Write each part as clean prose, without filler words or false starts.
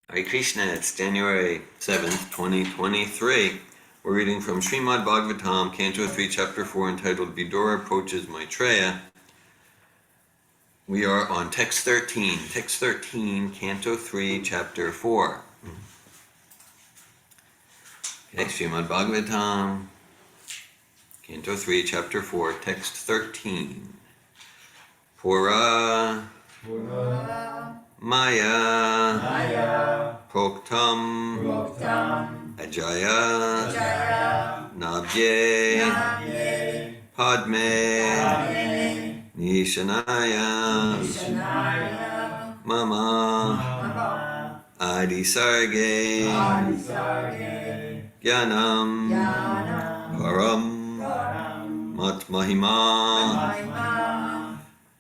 Hare Krishna, it's January 7th, 2023. We're reading from Srimad Bhagavatam, Canto 3, Chapter 4, entitled Vidura Approaches Maitreya. We are on Text 13, Canto 3, Chapter 4. Okay, Srimad Bhagavatam, Canto 3, Chapter 4, Text 13. Pura Maya Proktam Ajaya Nabye Padme Nishanaya Mama Adisarge Gyanam Param Matmahima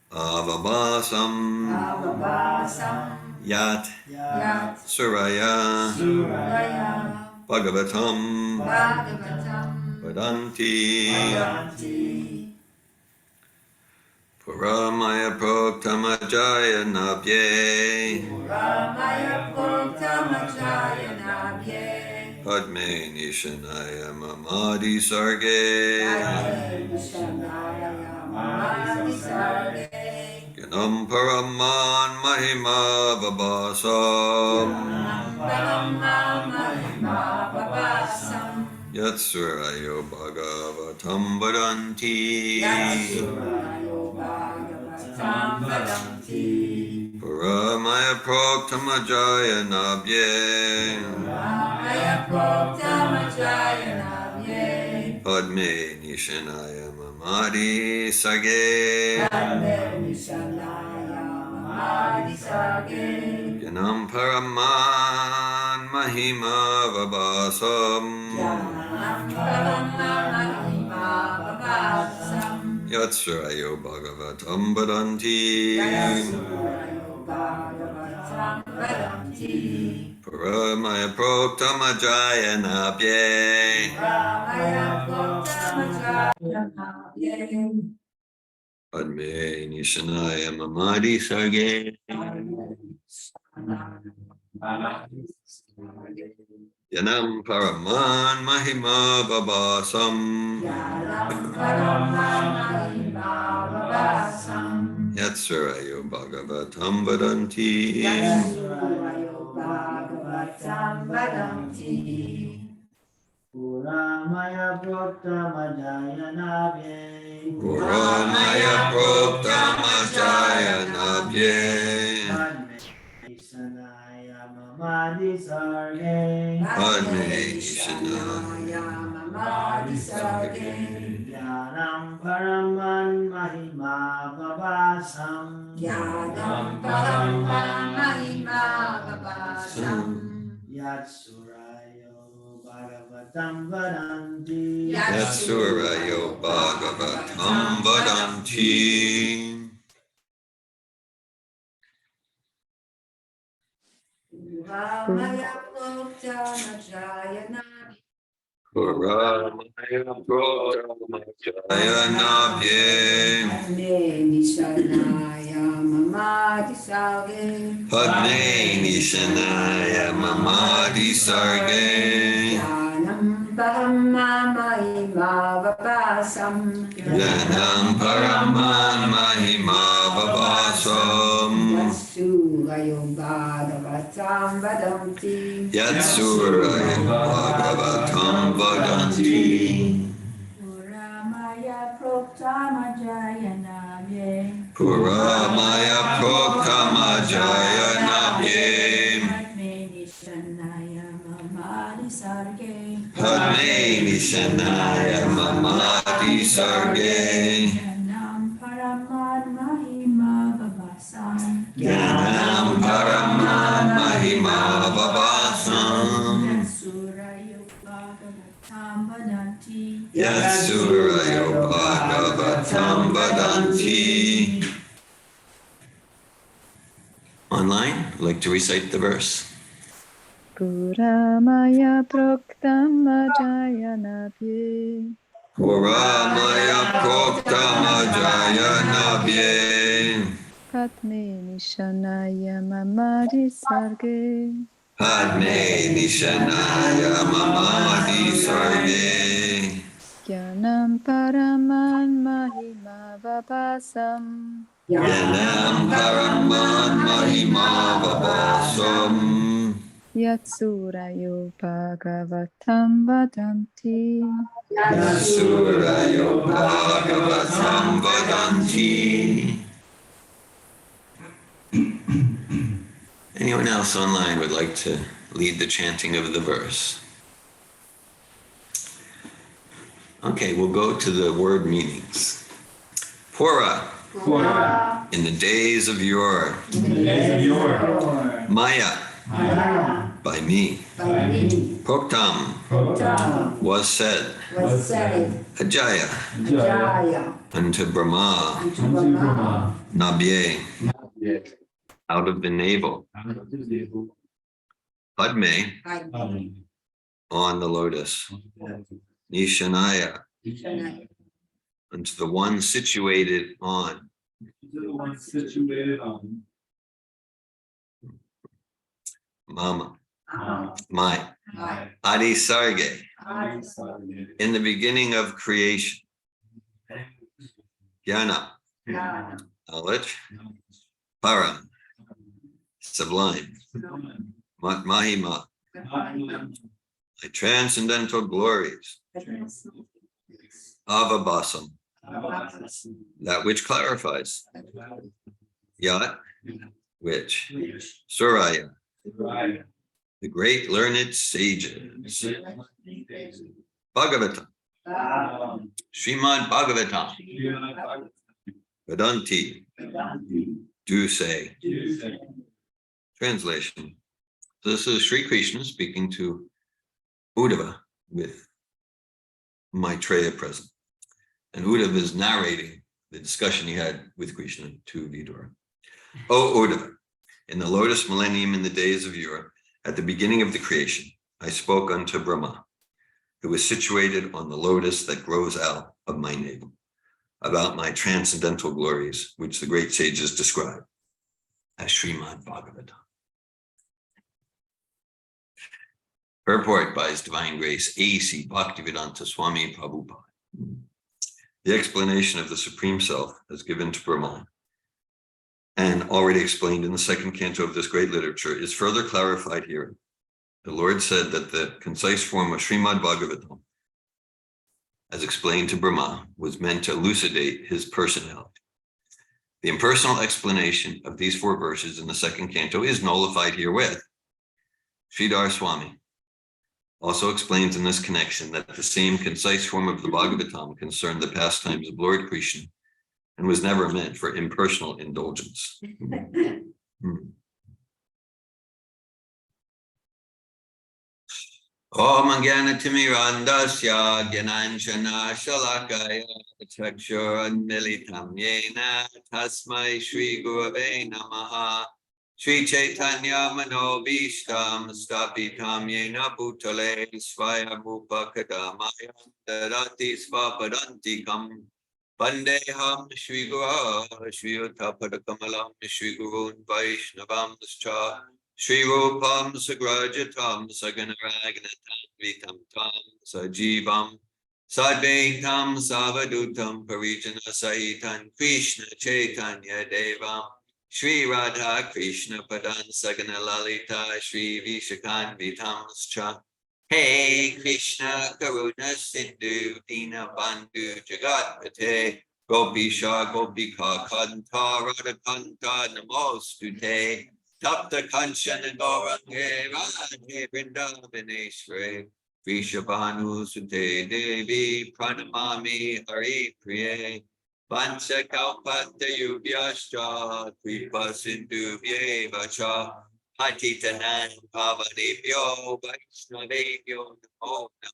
Avabasam Yat Suraya Bhagavatam Vadanti Puramaya Proktamajaya Nabye Padme Nishanaya Mamadi Sarge Ganam Paraman Mahima Babasam Yatsurayo Bhagavatam Vadanti Puramaya Proktamajaya Nabye Padme Nishanaya Mamadi Sage Yanam Paraman Mahima Vabasam Yatsurayo Bhagavatam Vadanti Puramaya Proktamajaya Nabye Padme Nishanaya Mamadi Sarge Yanam Paraman Mahima Babasam Yatsurayo Bhagavatam Vadanti Puramaya Proktamajaya Nabye Puramaya Proktamajaya Nabye Padme Nishanaya Mamadi Sarge Padme Nishanaya Mamadi Sarge Jnanam Paraman Mahima Babasam Yatsurayo Bhagavatam Vadanti Yatsurayo Bhagavatam Vadanti Puramaya Proktamajaya Nabye Puramaya Proktamajaya Nabye Padme Nishanaya Mamadi Sarge Padme Nishanaya Mamadi Sarge Jnanam Paramahima Vabasam Janam Paraman Mahima Babasam Yatsurayo Bhagavatam Vadanti Yatsurayo Bhagavatam Vadanti Puramaya Proktamajaya Nabye Puramaya Proktamajaya Nabye Padme Nishanaya Mamadi Sarge Padme Nishanaya Mamadi Sarge Jnanam Paraman Mahima Babasam Janam Paraman Mahima Babasam Yatsurayo Bhagavatam Vadanti Yatsurayo Bhagavatam Vadanti. Online, I'd like to recite the verse. Puramaya Proktamajaya Nabye Puramaya Proktamajaya Nabye Padme Nishanaya Mamadi Sarge Padme Nishanaya Mamadi Sarge. Jnanam Paraman Mahima Vapasam Yanam Paraman Mahima Vavasam. Yatsurayo Bhagavatam Vadanti Yasurayo Bhagavatam Vadanti. Anyone else online would like to lead the chanting of the verse? Okay, we'll go to the word meanings. Pura, in the days of yore. Maya, by me. Proktam, was said. Ajaya, unto Brahma. Nabye, out of the navel. Padme, on the lotus. Nishanaya, unto the one situated on. Mama, my. Adi Sarge, in the beginning of creation. Jnana, knowledge. Para, sublime. Mat Mahima, my transcendental glories. Avabhasam, that which clarifies. Yat, which. Suraya, the great learned sages. Bhagavatam, Srimad Bhagavatam, Vedanti, do say. Translation. So this is Sri Krishna speaking to Uddhava with Maitreya present. And Uddhava is narrating the discussion he had with Krishna to Vidura. O Uddhava, in the lotus millennium in the days of yore, at the beginning of the creation, I spoke unto Brahma, who was situated on the lotus that grows out of my navel, about my transcendental glories, which the great sages describe as Srimad Bhagavatam. Purport by His Divine Grace, A.C. Bhaktivedanta Swami Prabhupada. The explanation of the Supreme Self as given to Brahma and already explained in the second canto of this great literature is further clarified here. The Lord said that the concise form of Srimad Bhagavatam, as explained to Brahma, was meant to elucidate his personality. The impersonal explanation of these 4 verses in the second canto is nullified herewith. Sridhar Swami also explains in this connection that the same concise form of the Bhagavatam concerned the pastimes of Lord Krishna and was never meant for impersonal indulgence. Om Jnanatimirandasya Jnananjana Shalakaya Chakshurunmilitam Yena Tasmai Shri Gurave Namaha Shri Chaitanya Manobishtam Stapitam Yena Bhutale Svayambhupa Kadamayam Darati Svapadantikam Vandeham Shri Guru Shri Uttapadakamalam Shri Gurun Vaishnavam Scha Shri Rupam Sagrajatam Saganaragnatam Vitam Tam Sajivam Sadvaitam Savadutam Parijana Sahitan Krishna Chaitanya Devam Shri Radha Krishna Padan Sagana Lalita Shri Vishakan Vitamscha Hey Krishna Karuna Sindhu Dina Bandhu Jagatpate Gopisha Gopika Kanta Radhakanta Namostute Tapta Kanchana Gaurange Radhe Vrindavaneshwari Vishabhanu Sute Devi Pranamami Hari Priye Vancha Kalpata Yubhyascha Kripa Sindhu Vyevacha Hatitanan Pavanebhyo Vaishnavebhyo Namo Namo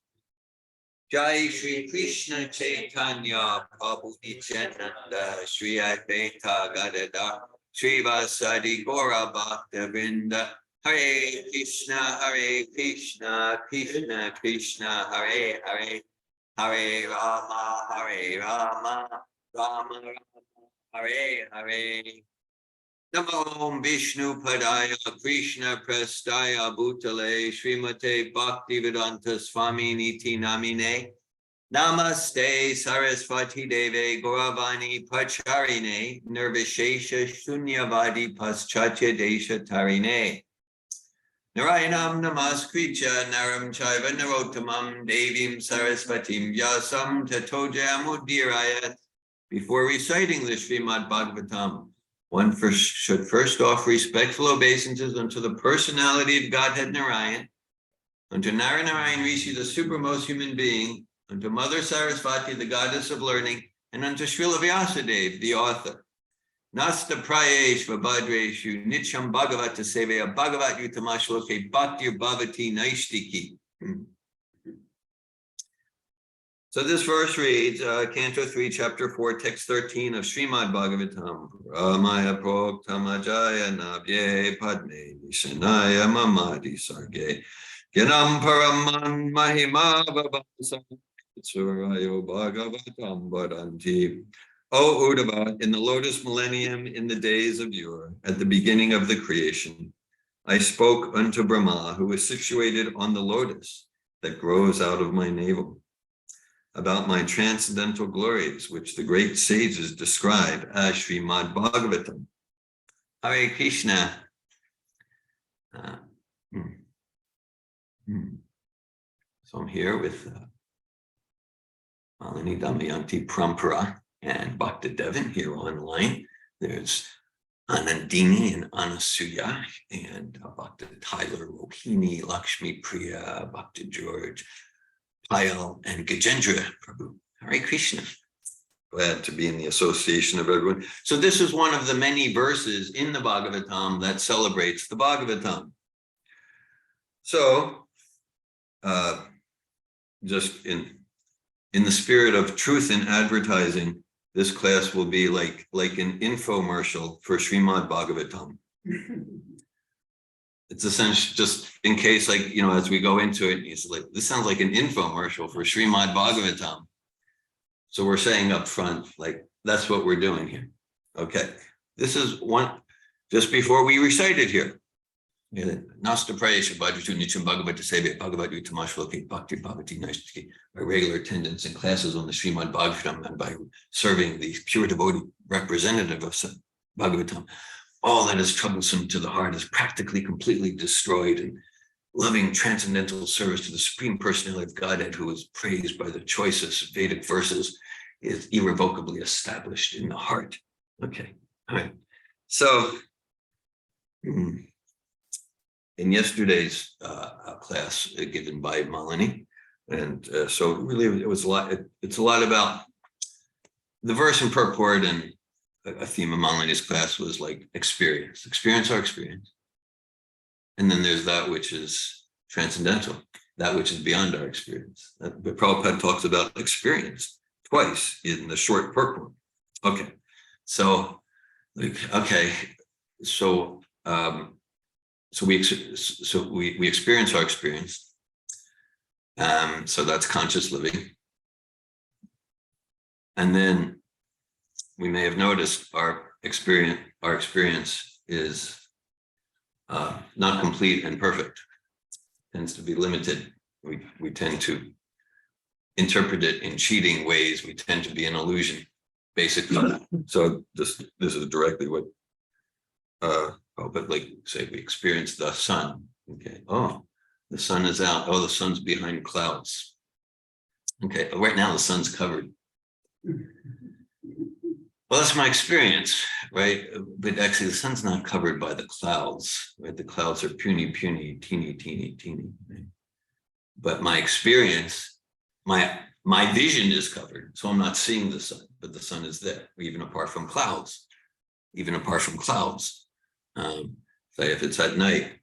Jai Shri Krishna Chaitanya Prabhu Nityananda Shri Advaita Gadadhar Shri Vasadi Gora Bhakta Vrinda Hare Krishna Krishna Krishna Hare Hare Hare Rama Rama Rama Hare Hare Namo Vishnu Padaya Krishna Prestaya Bhutale Srimate Bhaktivedanta Swami Niti Namine Namaste Saraswati Deve Gauravani Pacharine Nirvishesha Shunyavadi Paschatya Desha Tarine Narayanam Namaskricha Naram Chaiva Narottamam Devim Saraswatim Vyasam Tatojamudhirayat. Before reciting the Srimad Bhagavatam, one should first offer respectful obeisances unto the personality of Godhead Narayan, unto Narayan Rishi, the supermost human being, unto Mother Saraswati, the goddess of learning, and unto Srila Vyasadeva, the author. Nasta prayesh vabhadreshu nityam bhagavata seveya bhagavat yutamashloke bhaktir bhavati naishtiki. So this verse reads, Canto 3, Chapter 4, Text 13 of Srimad Bhagavatam. Ramaya proktamajaya navye padme vishanaya mamadi sarge. Gyanam paraman mahima vabhasa tsurayo bhagavatam vadanti. O Uddhava, in the lotus millennium, in the days of yore, at the beginning of the creation, I spoke unto Brahma, who is situated on the lotus that grows out of my navel, about my transcendental glories, which the great sages describe as Srimad Bhagavatam. Hare Krishna. So I'm here with Malini Damayanti Prampara and Bhakta Devin here online. There's Anandini and Anasuya and Bhakta Tyler, Rohini, Lakshmi Priya, Bhakta George, Payal, and Gajendra Prabhu. Hare Krishna. Glad to be in the association of everyone. So this is one of the many verses in the Bhagavatam that celebrates the Bhagavatam. So, just in the spirit of truth in advertising, this class will be like an infomercial for Srimad Bhagavatam. It's essentially just in case, as we go into it, it's like, this sounds like an infomercial for Srimad Bhagavatam. So we're saying up front, that's what we're doing here. Okay. This is one, just before we recite it here. Nasta Prayesha Bhajatu Nityam Bhagavata Sevya Bhagavatu Tamashloke Bhakti Bhavati Naistiki, by regular attendance in classes on the Srimad Bhagavatam and by serving the pure devotee representative of Bhagavatam. All that is troublesome to the heart is practically completely destroyed, and loving transcendental service to the Supreme Personality of Godhead, who is praised by the choicest Vedic verses, is irrevocably established in the heart. Okay, all right. So, in yesterday's class given by Malini, and so really it was a lot. It's a lot about the verse and purport, and a theme of Malini's class was like experience our experience, and then there's that which is transcendental, that which is beyond our experience. But Prabhupada talks about experience twice in the short purport. Okay, so So we experience our experience. So that's conscious living. And then we may have noticed our experience is not complete and perfect. It tends to be limited. We tend to interpret it in cheating ways. We tend to be an illusion, basically. So this is directly what but say we experience the sun. Okay. Oh, the sun is out. Oh, the sun's behind clouds. Okay. Right now the sun's covered. Well, that's my experience, right? But actually the sun's not covered by the clouds, right? The clouds are puny, teeny. Right? But my experience, my vision is covered. So I'm not seeing the sun, but the sun is there, even apart from clouds. Say if it's at night,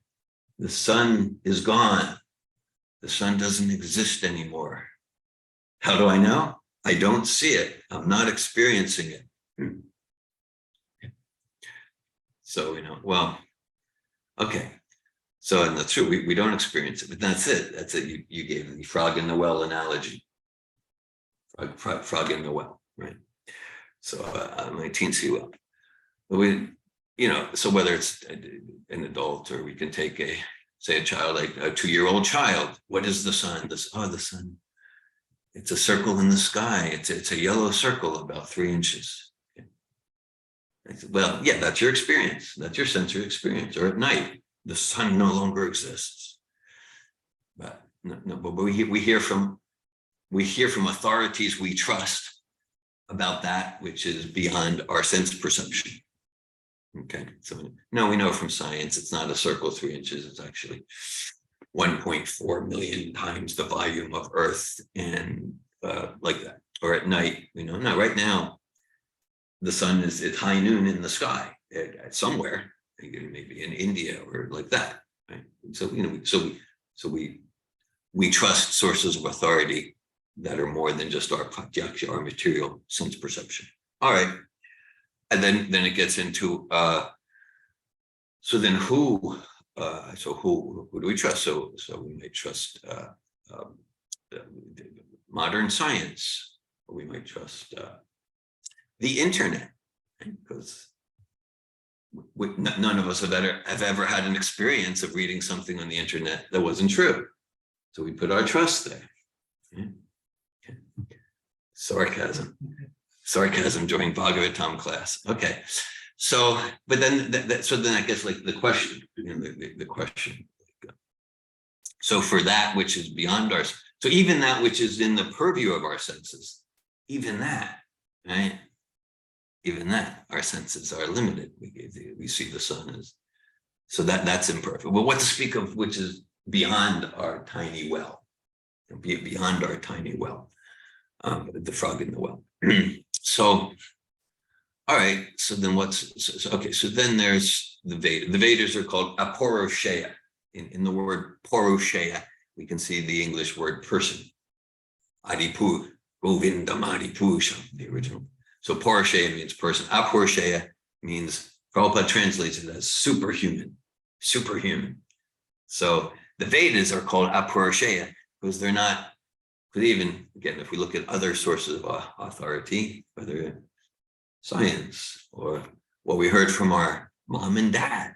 the sun is gone. The sun doesn't exist anymore. How do I know? I don't see it. I'm not experiencing it. So, okay. So, and that's true. We don't experience it, but that's it. That's it. You gave the frog in the well analogy. Frog in the well, right? So, my teensy well. so whether it's an adult or we can take a child, like a 2-year-old child, what is the sun? The sun. It's a circle in the sky. It's a yellow circle about 3 inches. Well, yeah, that's your experience. That's your sensory experience. Or at night, the sun no longer exists. But but we hear from authorities we trust about that which is beyond our sense perception. Okay, so no, we know from science it's not a circle 3 inches. It's actually 1.4 million times the volume of Earth, and like that. Or at night, no, right now, the sun it's high noon in the sky at somewhere, maybe in India or like that. Right? So we trust sources of authority that are more than just our material sense perception. All right, and then it gets into so then who do we trust? So we might trust modern science, or we might trust the internet, because none of us have ever had an experience of reading something on the internet that wasn't true. So we put our trust there. Okay. Sarcasm during Bhagavatam class. Okay. So, but then, then I guess like the question, the question. So for that which is beyond our, so even that which is in the purview of our senses, even that, right? Even that, our senses are limited. We see the sun as, so that's imperfect. But what to speak of which is beyond our tiny well, beyond our tiny well, the frog in the well. So, all right. So then okay. So then there's the Vedas. The Vedas are called Apurusheya. In the word Purusheya, we can see the English word person. Adipu, Govinda Adipusha, the original. So Purusheya means person. Apurusheya means, Prabhupada translates it as superhuman. So the Vedas are called Apurusheya because they're not, because even, again, if we look at other sources of authority, whether science or what we heard from our mom and dad,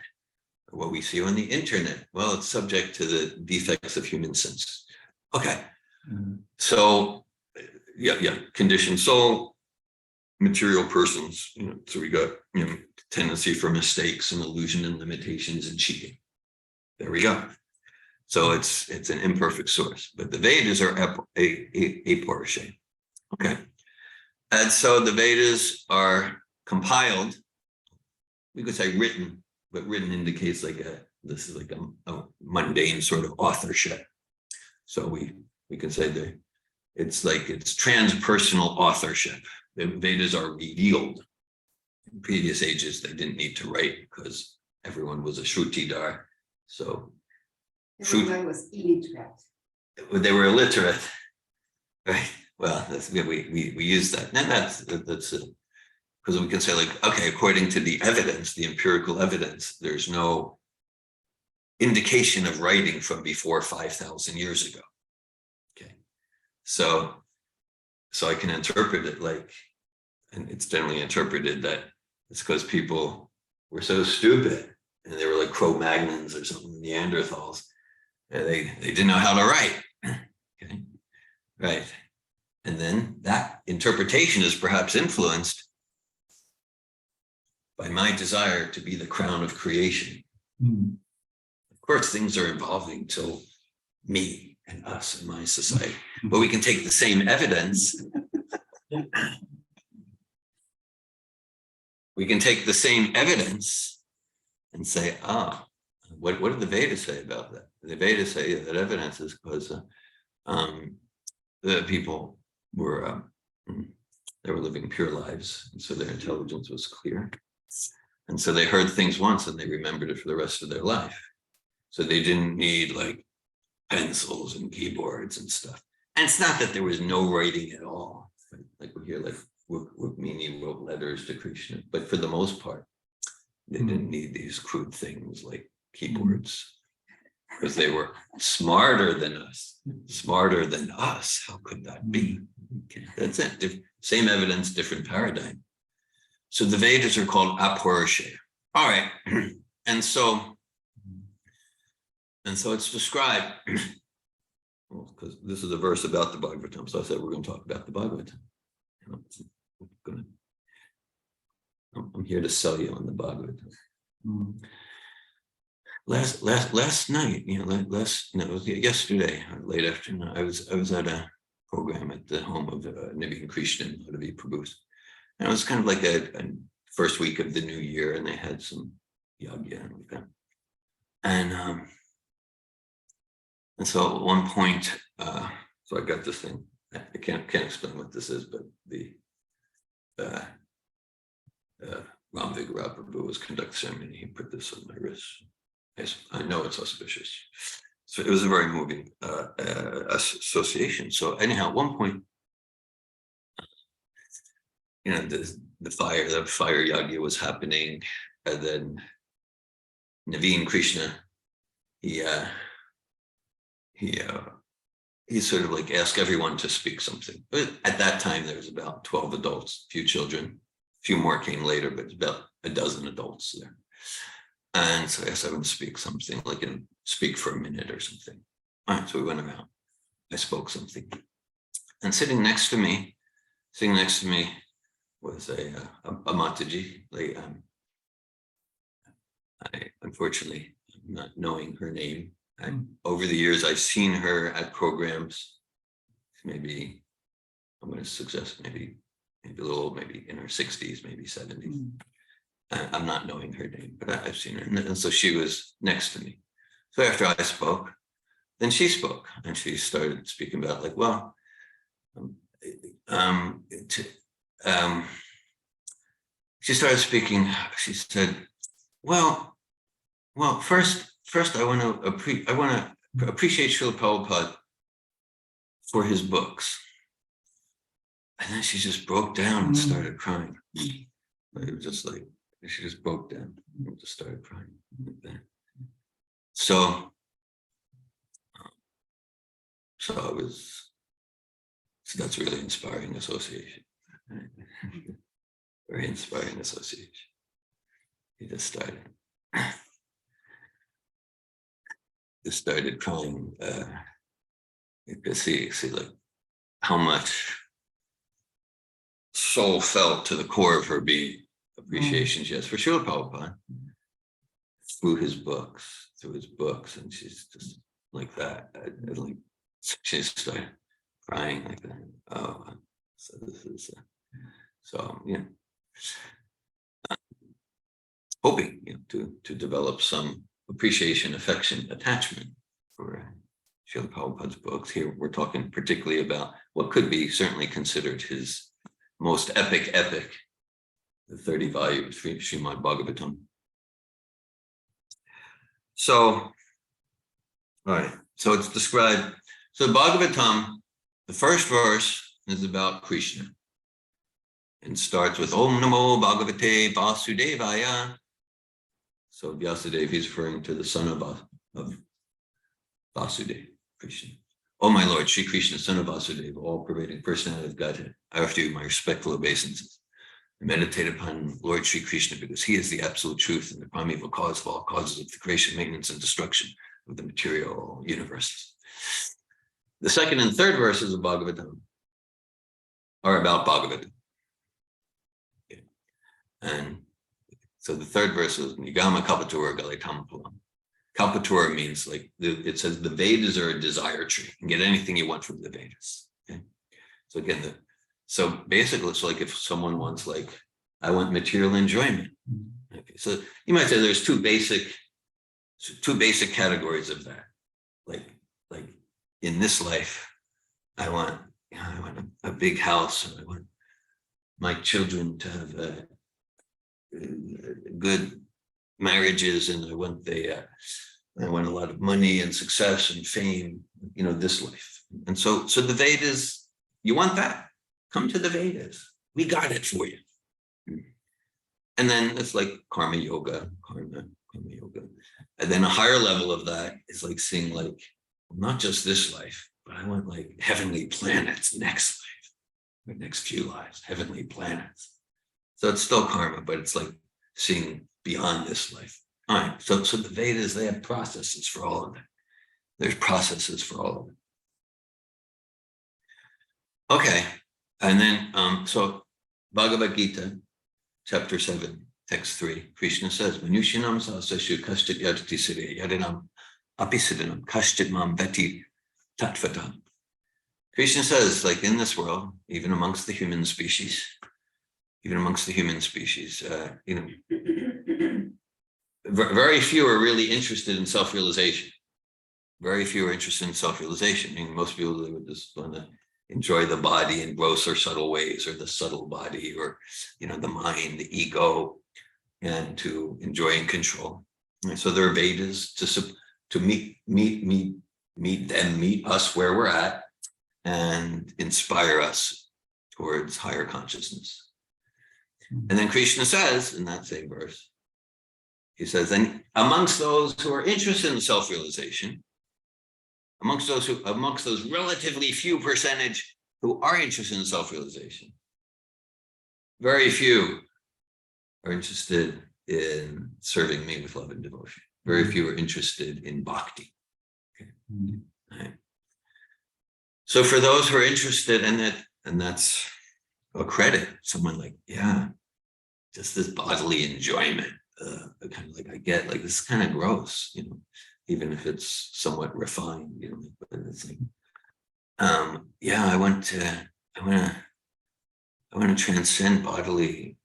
or what we see on the internet, well, it's subject to the defects of human sense. Okay. Mm-hmm. So, yeah, conditioned soul, material persons, so we got, tendency for mistakes and illusion and limitations and cheating. There we go. So it's an imperfect source, but the Vedas are Apurusheya. Okay. And so the Vedas are compiled, we could say written, but written indicates this is like a mundane sort of authorship. So we can say it's transpersonal authorship. The Vedas are revealed. In previous ages, they didn't need to write because everyone was a Shrutidar. So everyone was illiterate. They were illiterate, right? Well, we use that, and that's because we can say okay, according to the evidence, the empirical evidence, there's no indication of writing from before 5,000 years ago. Okay, so I can interpret it and it's generally interpreted that it's because people were so stupid and they were like Cro-Magnons or something, Neanderthals, and they didn't know how to write. Okay, right. And then that interpretation is perhaps influenced by my desire to be the crown of creation. Mm. Of course, things are evolving till me and us and my society, but we can take the same evidence. We can take the same evidence and say, what did the Vedas say about that? The Vedas say that evidence is because the people were they were living pure lives, and so their intelligence was clear, and so they heard things once and they remembered it for the rest of their life. So they didn't need pencils and keyboards and stuff. And it's not that there was no writing at all. Like we hear, Rukmini wrote letters to Krishna, but for the most part, they didn't need these crude things like keyboards because they were smarter than us. Smarter than us. How could that be? Okay, that's it. Same evidence, different paradigm. So the Vedas are called Apurusheya. All right. And so it's described, well, because this is a verse about the Bhagavatam. So I said, we're going to talk about the Bhagavatam. I'm here to sell you on the Bhagavatam. Last night, it was yesterday, late afternoon. I was at a program at the home of Naveen Krishna and Madhavi Prabhu's, and it was kind of like a first week of the new year, and they had some yagya and like that. And so at one point, so I got this thing. I can't explain what this is, but the Ram Vigara Prabhu was conducting the ceremony. He put this on my wrist. Yes, I know it's auspicious. So it was a very moving association. So anyhow, at one point, the fire yagya was happening, and then Naveen Krishna, he sort of like asked everyone to speak something. But at that time, there was about 12 adults, a few children, a few more came later, but about a dozen adults there. And so I asked everyone to speak something, like speak for a minute or something. All right, so we went around. I spoke something. And sitting next to me was a Mataji. I unfortunately am not knowing her name. Over the years, I've seen her at programs. Maybe I'm going to suggest maybe a little old, maybe in her 60s, maybe 70s. I'm not knowing her name, but I've seen her. And so she was next to me. So after I spoke, then she spoke, and she started speaking about like, well, she started speaking. She said, well, first I want to appreciate Srila Prabhupada for his books. And then she just broke down and started crying. It was just like, she just broke down and just started crying like that. So that's really inspiring association. Very inspiring association. He just started crying. You could see like how much soul felt to the core of her being. Appreciation she has for Srila Prabhupada through his books, and she's just like that. She started crying like that. Oh, so this is hoping to develop some appreciation, affection, attachment for Srila Prabhupada's books. Here we're talking particularly about what could be certainly considered his most epic, the 30 volumes, Srimad Bhagavatam. So, all right, so it's described. So Bhagavatam, the first verse is about Krishna. And starts with Om Namo Bhagavate Vasudevaya. So Vyasadeva, he's referring to the son of Vasudeva, Krishna. Oh my Lord, Sri Krishna, son of Vasudeva, all-pervading personality of Godhead, I offer you my respectful obeisances. I meditate upon Lord Sri Krishna because he is the absolute truth and the primeval cause of all causes of the creation, maintenance, and destruction of the material universes. The second and third verses of Bhagavatam are about Bhagavatam. Okay. And so the third verse is Nigama Kalpatura Galitam Palam. Kalpatura means like it says the Vedas are a desire tree. You can get anything you want from the Vedas. Okay. So again, so basically it's like if someone wants like, I want material enjoyment. Okay. So you might say there's two basic categories of that. Like in this life, I want a big house, and I want my children to have good marriages, and I want a lot of money and success and fame, this life. And so the Vedas, you want that? Come to the Vedas. We got it for you. And then it's like karma yoga. And then a higher level of that is like seeing like, not just this life, but I want like heavenly planets next life, or next few lives, heavenly planets. So it's still karma, but it's like seeing beyond this life. All right, so the Vedas, they have processes for all of it. There's processes for all of it. Okay, and then, so Bhagavad Gita, chapter 7, text 3, Krishna says, Manushinam sasashu kashtit yadati sire yadinam apisidanam kashtit mam veti tatvatam. Krishna says, like in this world, even amongst the human species, very few are really interested in self-realization. Very few are interested in self-realization. I mean, most people, they would just want to enjoy the body in gross or subtle ways, or the subtle body, or, the mind, the ego, and to enjoy and control. And so there are Vedas to meet us where we're at and inspire us towards higher consciousness. And then Krishna says in that same verse, he says, and amongst those who are interested in self-realization, amongst those relatively few percentage who are interested in self-realization, very few are interested in serving me with love and devotion. Very few are interested in bhakti. Okay. Right. So for those who are interested, and that's a credit, someone like, yeah, just this bodily enjoyment, kind of like, I get, like, this is kind of gross, even if it's somewhat refined, but it's like, yeah, I want to transcend bodily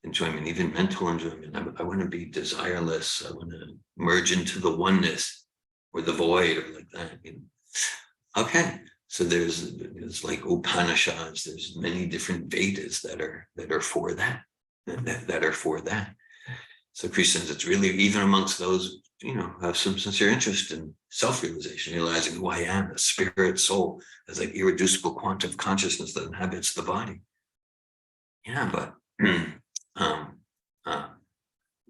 enjoyment, even mental enjoyment. I want to be desireless. I want to merge into the oneness or the void, or like that. Okay, so there's like Upanishads. There's many different Vedas that are for that. That are for that. So Krishna says, it's really, even amongst those, have some sincere interest in self-realization, realizing who I am, a spirit, soul, as like irreducible quantum consciousness that inhabits the body. Yeah, but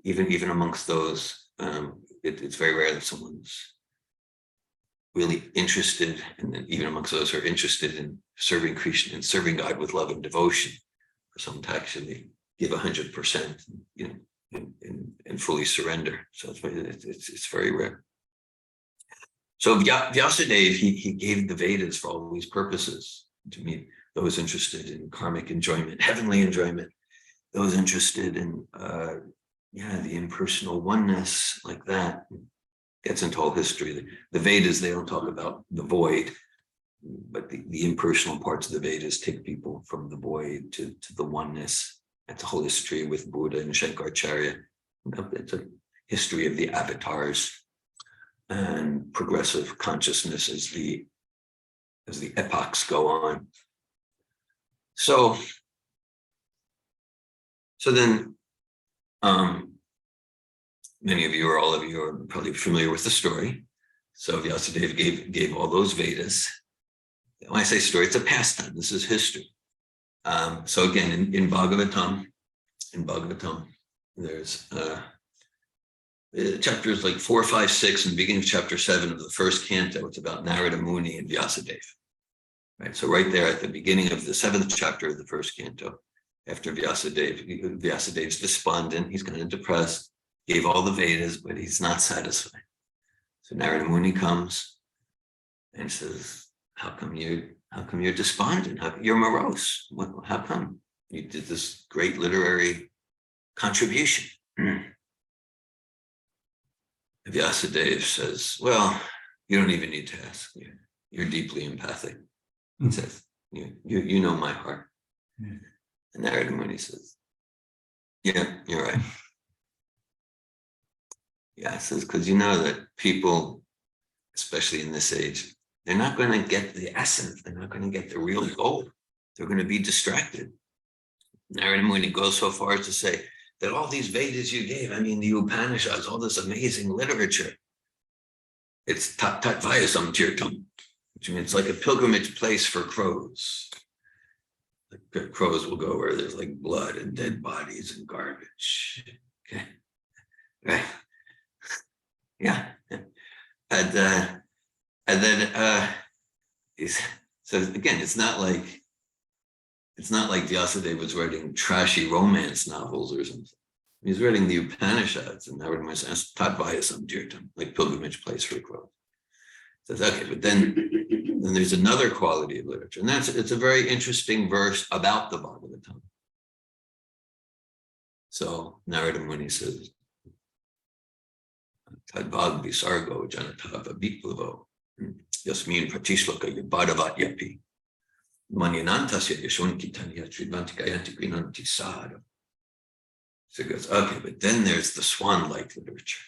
even amongst those, it's very rare that someone's really interested, and then even amongst those who are interested in serving Krishna and serving God with love and devotion, for someone to actually give 100%, and fully surrender. So it's very rare. So Vyasadeva, he gave the Vedas for all these purposes, to meet those interested in karmic enjoyment, heavenly enjoyment, those interested in the impersonal oneness, like that. Gets into all history. The Vedas, they don't talk about the void, but the impersonal parts of the Vedas take people from the void to the oneness. That's a whole history with Buddha and Shankaracharya. It's a history of the avatars and progressive consciousness as the epochs go on. So then, many of you, or all of you, are probably familiar with the story. So Vyasadeva gave all those Vedas. When I say story, it's a pastime. This is history. So again, in Bhagavatam, there's chapters like 4, 5, 6, and the beginning of chapter 7 of the first canto. It's about Narada Muni and Vyasadeva. Right. So right there at the beginning of the 7th chapter of the first canto, after Vyasadeva's despondent, he's kind of depressed, gave all the Vedas, but he's not satisfied. So Narada Muni comes and says, how come you're despondent? You're morose. How come? You did this great literary contribution. Vyasadeva says, well, you don't even need to ask. You're deeply empathic. He says, you know my heart. And Narada Muni says, yeah, you're right. Yeah, it says, because you know that people, especially in this age, they're not going to get the essence. They're not going to get the real gold. They're going to be distracted. Narada Muni goes so far as to say that all these Vedas you gave, I mean, the Upanishads, all this amazing literature, it's tat vayasam tirtam, which means it's like a pilgrimage place for crows. The crows will go where there's like blood and dead bodies and garbage. Okay. Right. Yeah. And then so again, it's not like Vyasadeva was writing trashy romance novels or something. He's reading the Upanishads, and Narada Muni says, Tatvaya Samtirtam, like pilgrimage place for crows. Says, okay, but then there's another quality of literature, and it's a very interesting verse about the Bhagavatam. So Narada Muni says, Tadbhag Visargo Janatava Biplavo Yasmin Pratishlaka Yabadavat Yapi Manyanantasya Yashonkitanya Trivantikayati Grinanti Sada. So it goes, okay, but then there's the swan-like literature.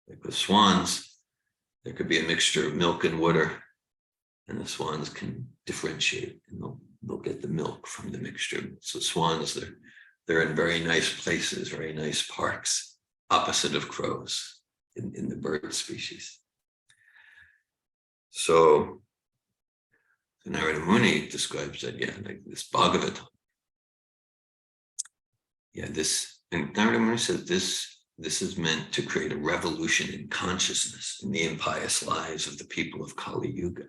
Like with swans, there could be a mixture of milk and water, and the swans can differentiate, and they'll get the milk from the mixture. So swans, they're in very nice places, very nice parks, opposite of crows in the bird species. So Narada Muni describes that, like this Bhagavatam. And Narada Muni says this is meant to create a revolution in consciousness in the impious lives of the people of Kali Yuga.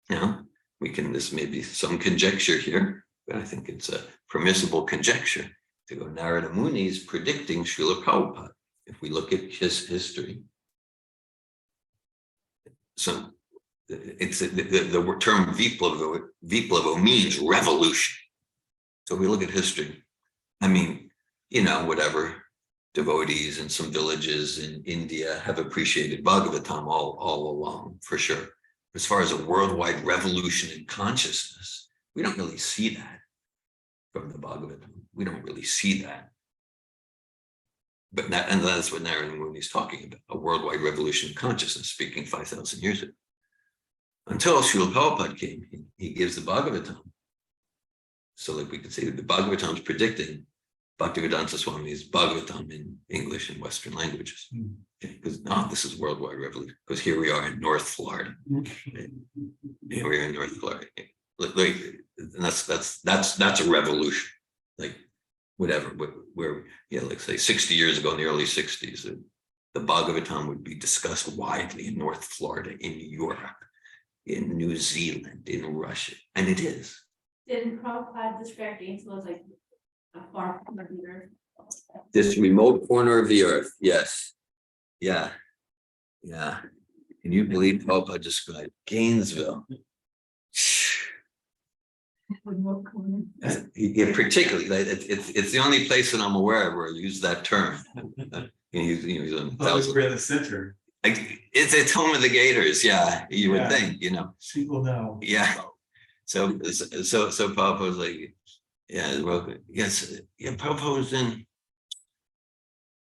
Now, this may be some conjecture here, but I think it's a permissible conjecture to go. Narada Muni is predicting Srila Prabhupada. If we look at his history, so it's the term Viplavo means revolution. So we look at history. I mean, whatever devotees in some villages in India have appreciated Bhagavatam all along, for sure. As far as a worldwide revolution in consciousness, we don't really see that from the Bhagavatam. We don't really see that. And that's what Narada Muni is talking about, a worldwide revolution in consciousness, speaking 5,000 years ago. Until Srila Prabhupada came, he gives the Bhagavatam. So like we could say the Bhagavatam is predicting Bhaktivedanta Swami's Bhagavatam in English and Western languages. Because this is worldwide revolution. Because here we are in North Florida. Here we are in North Florida. And that's a revolution. Like whatever, where like say 60 years ago in the early 60s, the Bhagavatam would be discussed widely in North Florida, in Europe, in New Zealand, in Russia, and it is. Didn't Prabhupada describe Gainesville as like a far corner of the earth? This remote corner of the earth, yes. Yeah. Can you believe Prabhupada described Gainesville? Remote corner. Yeah, particularly, it's the only place that I'm aware of where I use that term. He's on We're in the center. It's home of the Gators, yeah. You would think, People know. Yeah. So Prabhupada was like, Prabhupada was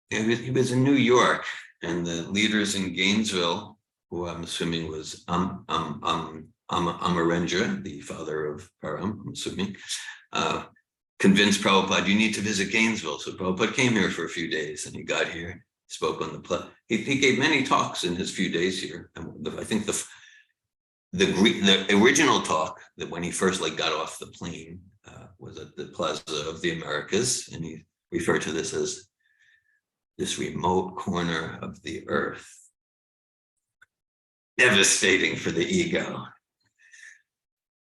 he was in New York, and the leaders in Gainesville, who I'm assuming was Amarendra, the father of Param, I'm assuming, convinced Prabhupada, you need to visit Gainesville. So Prabhupada came here for a few days, and he got here, spoke on the he gave many talks in his few days here. And I think the original talk that when he first got off the plane was at the Plaza of the Americas, and he referred to this as this remote corner of the earth, devastating for the ego.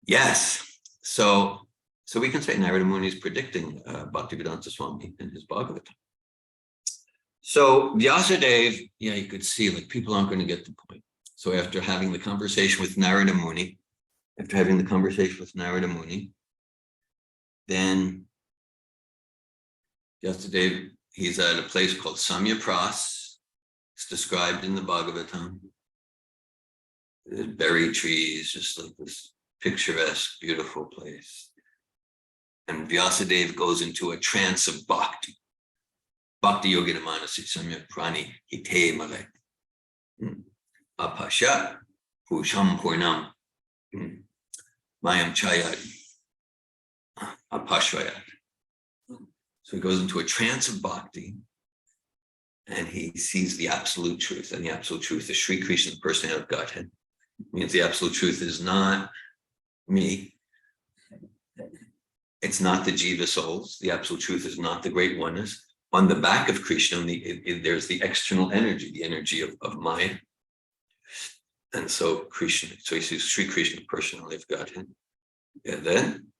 Yes, so we can say Narada Muni is predicting Bhaktivedanta Swami in his Bhagavatam. So Vyasadeva, you could see people aren't going to get the point. So after having the conversation with Narada Muni, then Vyasadeva, he's at a place called Samyapras. It's described in the Bhagavatam. There's berry trees, just like this picturesque, beautiful place. And Vyasadeva goes into a trance of bhakti. Bhakti yogina manasi samyak prani hite malek. Apasha pusham purnam mayam chayat apashvayat. So he goes into a trance of bhakti, and he sees the absolute truth. And the absolute truth is Sri Krishna, the personality of Godhead. It means the absolute truth is not me. It's not the jiva souls. The absolute truth is not the great oneness. On the back of Krishna, there's the external energy, the energy of Maya. And so Krishna, so he sees Sri Krishna, the personality of Godhead. And then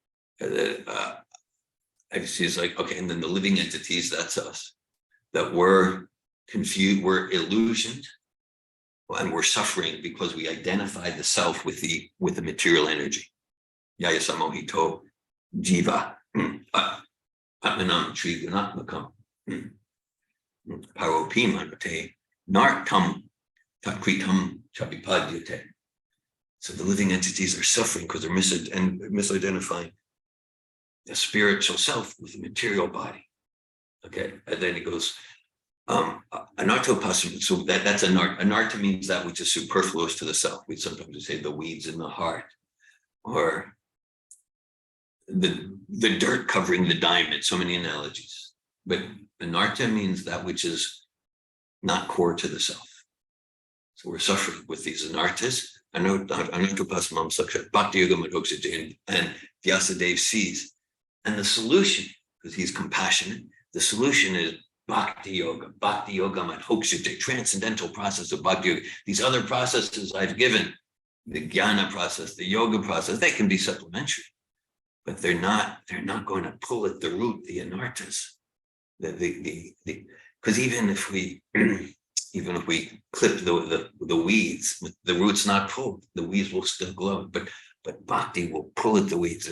I just see it's like, okay, and then the living entities, that's us, that we're confused, we're illusioned, and we're suffering because we identify the self with the material energy. Yaya Samohito Jiva Atmanam Trigunatmakam Paropimanate Nartam Takritam Chapipadyate. So the living entities are suffering because they're misidentifying the spiritual self with the material body. Okay, and then it goes, anartopasam. So that's anarta means that which is superfluous to the self. We sometimes say the weeds in the heart, or the dirt covering the diamond. So many analogies, but anarta means that which is not core to the self. So we're suffering with these anartas. Anartopasamam sakshat bhakti yoga madhoksajay, and Vyasadeva sees, and the solution, because he's compassionate, the solution is bhakti yoga madhoksajay, transcendental process of bhakti yoga. These other processes I've given, the jnana process, the yoga process, they can be supplementary, but they're not going to pull at the root, the anartas. Because even if we clip the weeds, the root's not pulled, the weeds will still grow, but bhakti will pull at the weeds.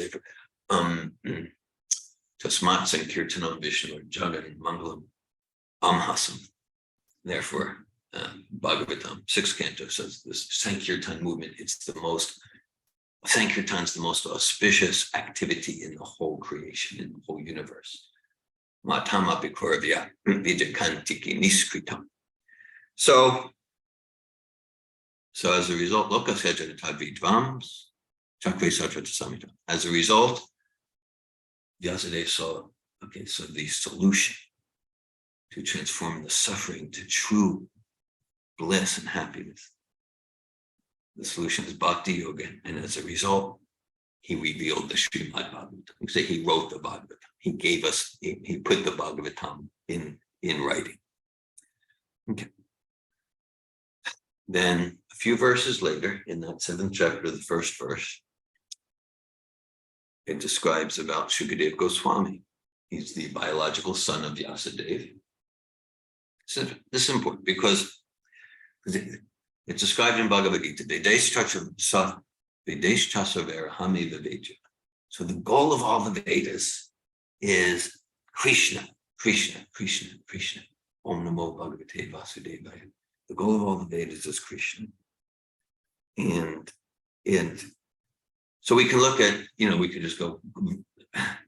Tasmat Sankirtanam Vishnu Jagat Mangalam Amhasam. Therefore, Bhagavatam, 6th canto, says this Sankirtan movement, Sankirtan's the most auspicious activity in the whole creation, in the whole universe. Matama Bikoravya Vijakantiki Niskritam. So as a result, as a result, Vyasadeva saw, okay, so the solution to transform the suffering to true bliss and happiness, the solution is bhakti yoga, and as a result, he revealed the Srimad Bhagavatam. So he wrote the Bhagavatam. He gave us, he put the Bhagavatam in writing. Okay. Then a few verses later, in that 7th chapter, the 1st verse, it describes about Shukadeva Goswami. He's the biological son of Vyasadeva. So this is important because it's described in Bhagavad Gita. So the goal of all the Vedas is Krishna, Krishna, Krishna, Krishna. Om Namo Bhagavate Vasudevaya. The goal of all the Vedas is Krishna. And so we can look at, we could just go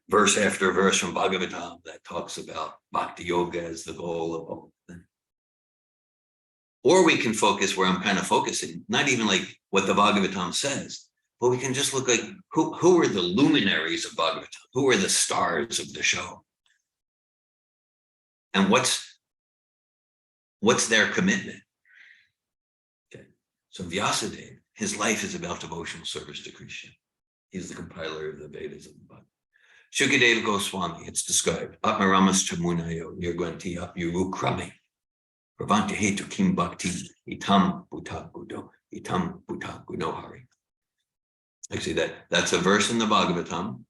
verse after verse from Bhagavatam that talks about Bhakti Yoga as the goal of all of them. Or we can focus where I'm kind of focusing, not even like what the Bhagavatam says, but we can just look like who are the luminaries of Bhagavatam? Who are the stars of the show? And what's their commitment? Okay. So Vyasadeva, his life is about devotional service to Krishna. He's the compiler of the Vedas of the Bhagavad. Shukadeva Goswami, it's described. Atmaramas Chamunayo Nirgwanti Yurukrami. Pravanti Hetu Kim Bhakti Itam Bhuta Gudo. Itam Bhuta Gunohari. Actually, that's a verse in the Bhagavatam.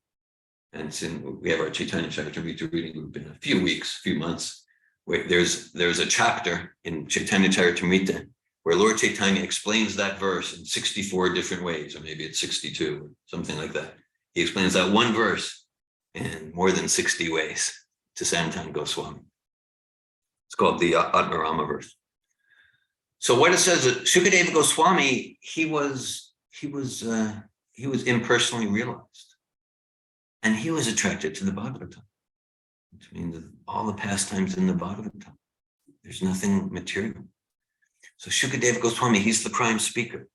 And we have our Chaitanya Charitamrita reading group in a few months, where there's a chapter in Chaitanya Charitamrita where Lord Chaitanya explains that verse in 64 different ways, or maybe it's 62, or something like that. He explains that one verse in more than 60 ways to Sanatan Goswami. It's called the Atmarama verse. So what it says that Shukadeva Goswami, he was impersonally realized, and he was attracted to the Bhagavatam, which means all the pastimes in the Bhagavatam. There's nothing material. So Shukadeva Goswami, he's the prime speaker.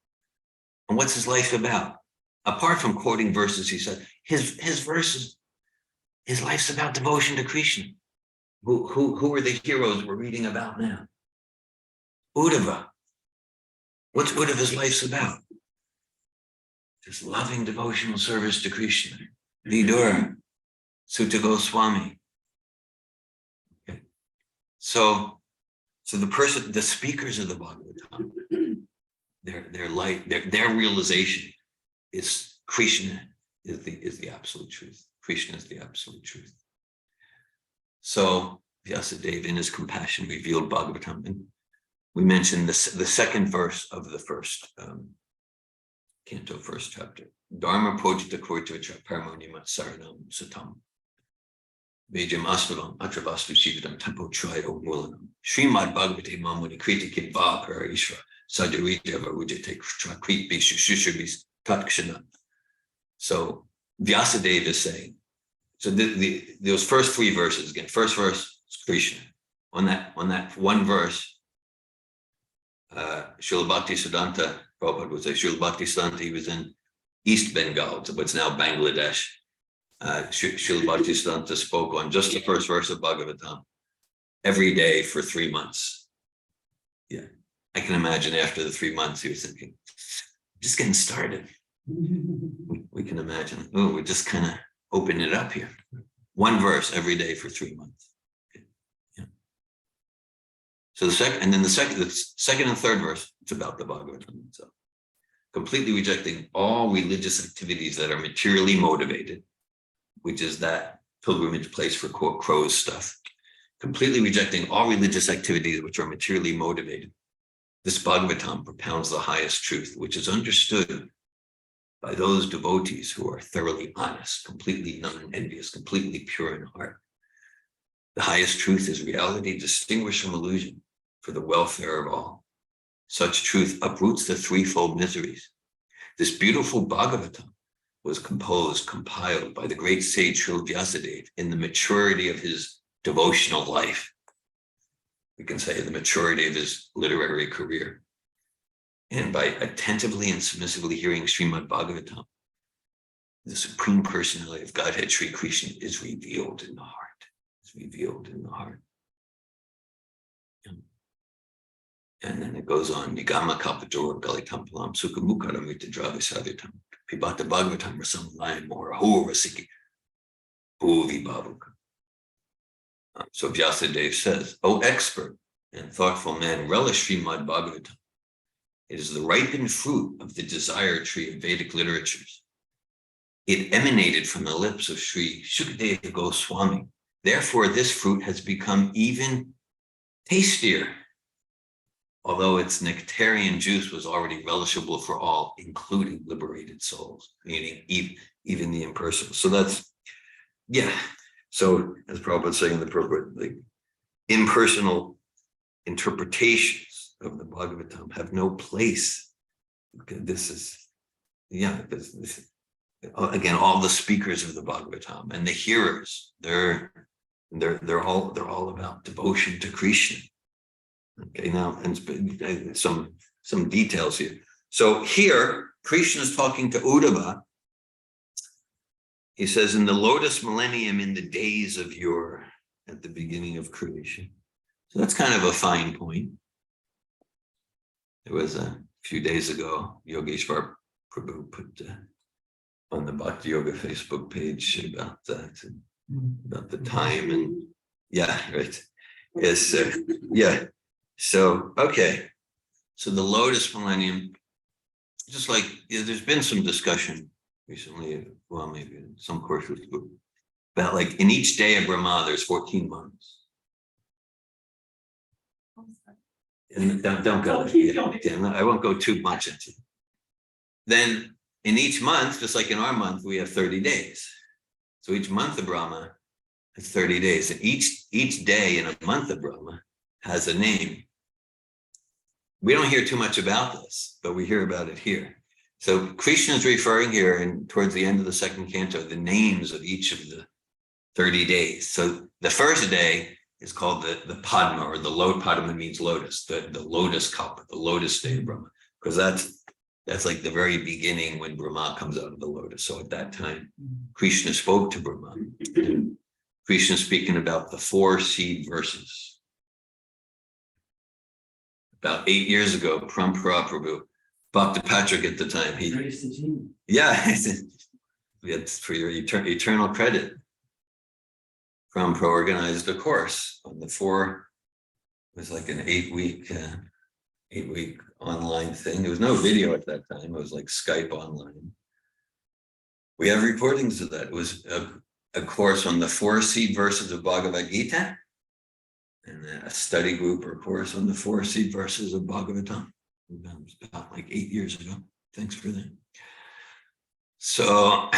And what's his life about? Apart from quoting verses, he said, his verses, his life's about devotion to Krishna. Who are the heroes we're reading about now? Uddhava. What's Uddhava's life's about? Just loving devotional service to Krishna. Vidura, Sutta Goswami. Okay. So the speakers of the Bhagavatam, their light, their realization is Krishna is the absolute truth. Krishna is the absolute truth. So Vyasadeva in his compassion revealed Bhagavatam. And we mentioned this, the second verse of the first canto, first chapter. Dharma projita kortavacha paramonima saranam satam. Vejam astavam atravastu shividam tempo triyo mulanam. Srimad Bhagavate mamuni kritikit va parishra sadarita varujate krit bishu shushabis tatkshana. So Vyasadeva is saying, so those first three verses, again, first verse is Krishna. On that one verse, Srila Bhakti Siddhanta Prabhupada would say, Srila Bhakti Siddhanta, he was in East Bengal, what's now Bangladesh. Srila Bhakti Siddhanta spoke on just the first verse of Bhagavatam every day for 3 months. Yeah, I can imagine after the 3 months, he was thinking, just getting started. We can imagine, oh, we're just kind of open it up here. One verse every day for 3 months. Yeah. So the second and third verse, it's about the Bhagavatam itself. Completely rejecting all religious activities that are materially motivated, which is that pilgrimage place for crows stuff. Completely rejecting all religious activities which are materially motivated. This Bhagavatam propounds the highest truth, which is understood by those devotees who are thoroughly honest, completely non-envious, completely pure in heart. The highest truth is reality distinguished from illusion for the welfare of all. Such truth uproots the threefold miseries. This beautiful Bhagavatam was compiled by the great sage Srila Vyasadeva in the maturity of his devotional life. We can say the maturity of his literary career. And by attentively and submissively hearing Srimad Bhagavatam, the Supreme Personality of Godhead, Sri Krishna, is revealed in the heart. It's revealed in the heart. And then it goes on, Nigama Kalpador Galitampalam Sukha Mukharamita Dravisavitam Pibata Bhagavatam Rasam Layam or Ho Rasiki Bhuvi Babuka. So Vyasadeva says, O expert and thoughtful man, relish Srimad Bhagavatam. It is the ripened fruit of the desire tree of Vedic literatures. It emanated from the lips of Sri Shukadeva Goswami. Therefore, this fruit has become even tastier, although its nectarian juice was already relishable for all, including liberated souls, meaning even the impersonal. So that's, yeah. So as Prabhupada saying in the Prabhupada, like impersonal interpretations of the Bhagavatam have no place. This is, yeah, this, again, all the speakers of the Bhagavatam and the hearers, they're all about devotion to Krishna. Okay, now and some details here. So here, Krishna is talking to Uddhava. He says, in the lotus millennium, in the days of yore, at the beginning of creation. So that's kind of a fine point. There was a few days ago, Yogeshwar Prabhu put on the Bhakti Yoga Facebook page about that, about the time and yeah, right. Yes, yeah. So, okay. So the lotus millennium, just like there's been some discussion recently, well, maybe in some courses, about like in each day of Brahma, there's 14 months. And don't go there. I won't go too much into it. Then in each month, just like in our month, we have 30 days. So each month of Brahma is 30 days. And each day in a month of Brahma has a name. We don't hear too much about this, but we hear about it here. So Krishna is referring here, and towards the end of the second canto, the names of each of the 30 days. So the first day is called the Padma, or the Padma means lotus, the lotus kalpa, the lotus day of Brahma, because that's like the very beginning when Brahma comes out of the lotus. So at that time, Krishna spoke to Brahma. Krishna is speaking about the 4 seed verses. About 8 years ago, Parampara Prabhu, Bhakta Patrick at the time, it's for your eternal credit. Parampara organized a course on the 4, it was like an 8-week online thing. There was no video at that time. It was like Skype online. We have recordings of that. It was a course on the 4 seed verses of Bhagavad Gita, and a study group or course on the 4 seed verses of Bhagavatam. That was about like 8 years ago. Thanks for that. So,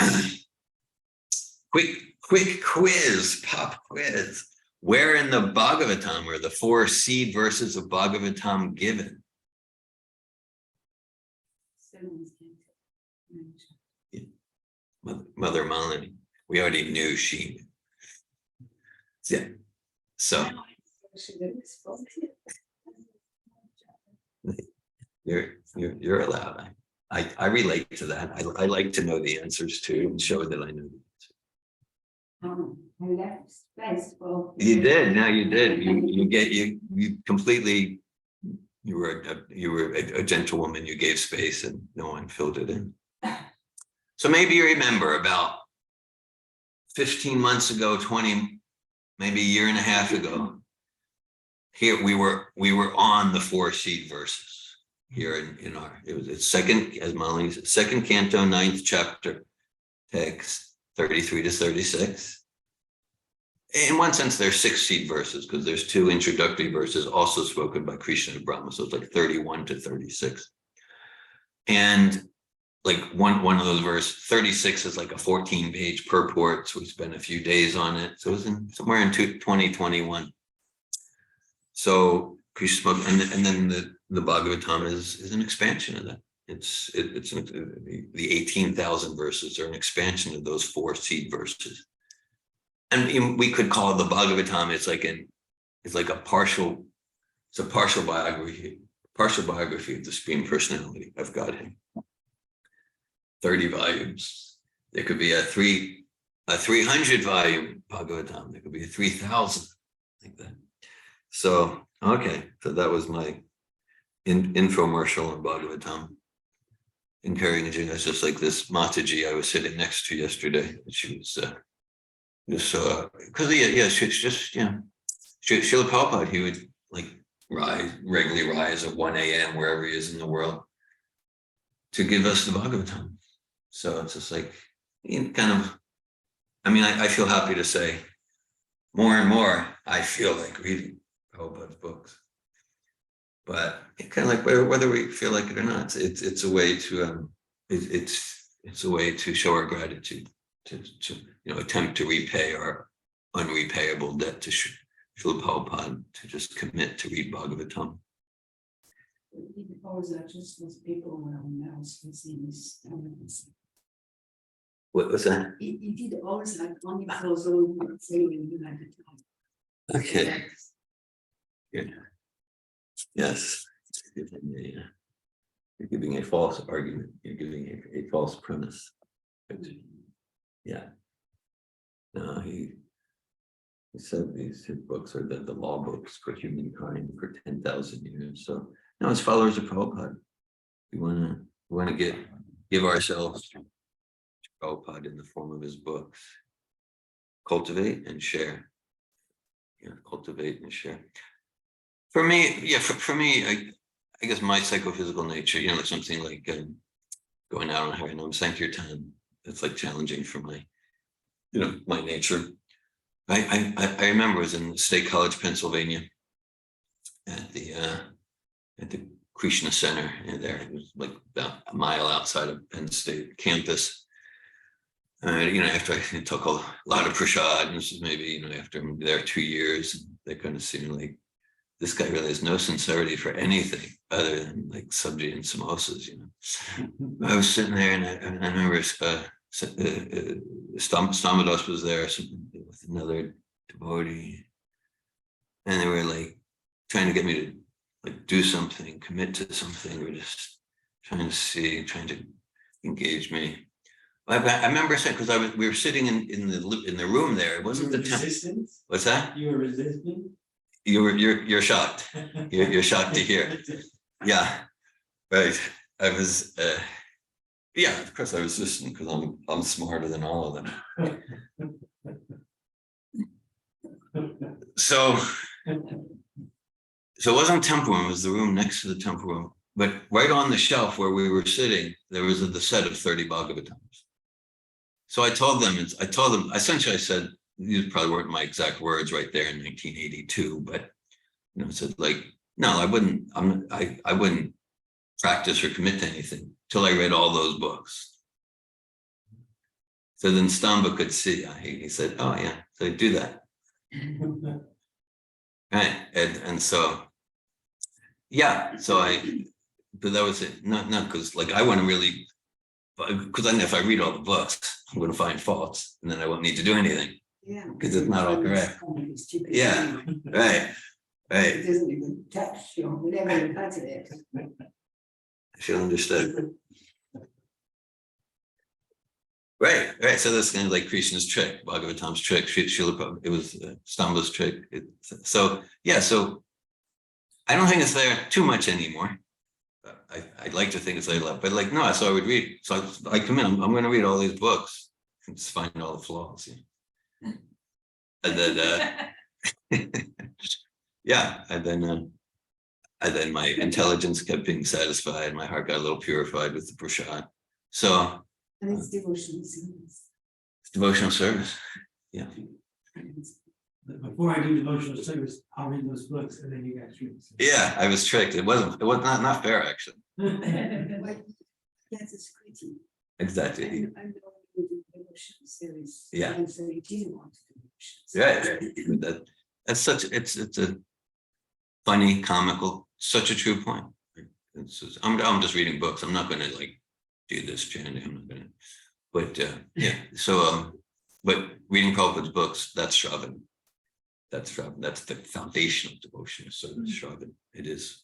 quick quiz, pop quiz. Where in the Bhagavatam are the 4 seed verses of Bhagavatam given? Mother Malini. We already knew she knew. Yeah. So you're allowed. I relate to that. I like to know the answers too and show that I know the answers. I left space for. You did. Now you did. You completely. You were a gentlewoman. You gave space and no one filled it in. So maybe you remember about 15 months ago, 20, maybe a year and a half ago. Here we were on the 4 seed verses here in our. It's second, as Molly said, second canto, 9th chapter, text 33 to 36. In one sense, there's 6 seed verses because there's 2 introductory verses also spoken by Krishna and Brahma. So it's like 31 to 36. And like one of those verses, 36 is like a 14-page purport. So we spent a few days on it. So it was somewhere in 2021. So Krishna spoke, and then the Bhagavatam is an expansion of that. It's the 18,000 verses are an expansion of those 4 seed verses. And we could call the Bhagavatam, it's a partial biography of the Supreme Personality of Godhead. 30 volumes. There could be a 300 volume Bhagavatam. There could be a 3,000, like that. So, okay. So that was my infomercial on Bhagavatam. Encouraging us, just like this Mataji I was sitting next to yesterday. She was because she's just, Srila Prabhupada, he would like regularly rise at 1 a.m. wherever he is in the world to give us the Bhagavatam. So it's just like, I feel happy to say more and more, I feel like reading Prabhupada's books. But it kind of like whether we feel like it or not, it's a way to it's a way to show our gratitude, to attempt to repay our unrepayable debt to Srila Prabhupada, to just commit to read Bhagavatam. What was that? He did always like only those who would say when you had the time. Okay. Yeah. Yes. You're giving a false argument. You're giving a false premise. Yeah. No, he said his books are the law books for humankind for 10,000 years. So now, as followers of Prabhupada, we want to give ourselves to Prabhupada in the form of his books. Cultivate and share. Yeah, cultivate and share. For me, for me, I guess my psychophysical nature, like something like going out on Harinam Sankirtan, it's like challenging for my, my nature. I remember I was in State College, Pennsylvania, at the Krishna Center, and there it was like about a mile outside of Penn State campus. After I took a lot of prasad, and this is maybe after I'm there 2 years, they kind of seemed like this guy really has no sincerity for anything other than like sabji and samosas. I was sitting there, and I remember Stamados was there with another devotee, and they were like trying to get me to like do something, commit to something. We're just trying to engage me. I remember saying, because we were sitting in the room there. It wasn't the temple. What's that? You were resisting? You're shocked. You're shocked to hear. Yeah, right. I was. Of course I was listening because I'm smarter than all of them. So it wasn't temple room. It was the room next to the temple room. But right on the shelf where we were sitting, there was the set of 30 Bhagavatams. So I told them, essentially I said, these probably weren't my exact words right there in 1982, but I said like, no, I wouldn't practice or commit to anything till I read all those books. So then Stamba could see, he said, oh yeah, so do that. Right, and so, yeah, but that was it, not because like I want to really, because then if I read all the books, I'm going to find faults, and then I won't need to do anything. Yeah. Because it's not all correct. It's stupid. Yeah, right. It doesn't even touch you, whatever you touch it. I feel understood. Right. So that's kind of like Krishna's trick, Bhagavatam's trick, it was Stamba's trick. So I don't think it's there too much anymore. I'd like to think it's there, but like, no, so I would read. So I come in, I'm going to read all these books and just find all the flaws. Yeah. And then, and then my intelligence kept being satisfied. My heart got a little purified with the prasad. So And it's devotional service. it's devotional service. Yeah. Before I do devotional service, I'll read those books and then you guys read. Yeah, I was tricked. It was not fair, actually. Like, that's a security. Exactly. I know you do devotional service. Yeah. And so you didn't want to do devotional service. Right. That's it's a funny, comical, such a true point. I'm just reading books. I'm not going to like do this chanting. I'm not going to. But yeah. So but reading Prabhupada's books, that's Shravan. That's Shravan. That's the foundation of devotion. So that's Shravan. It is.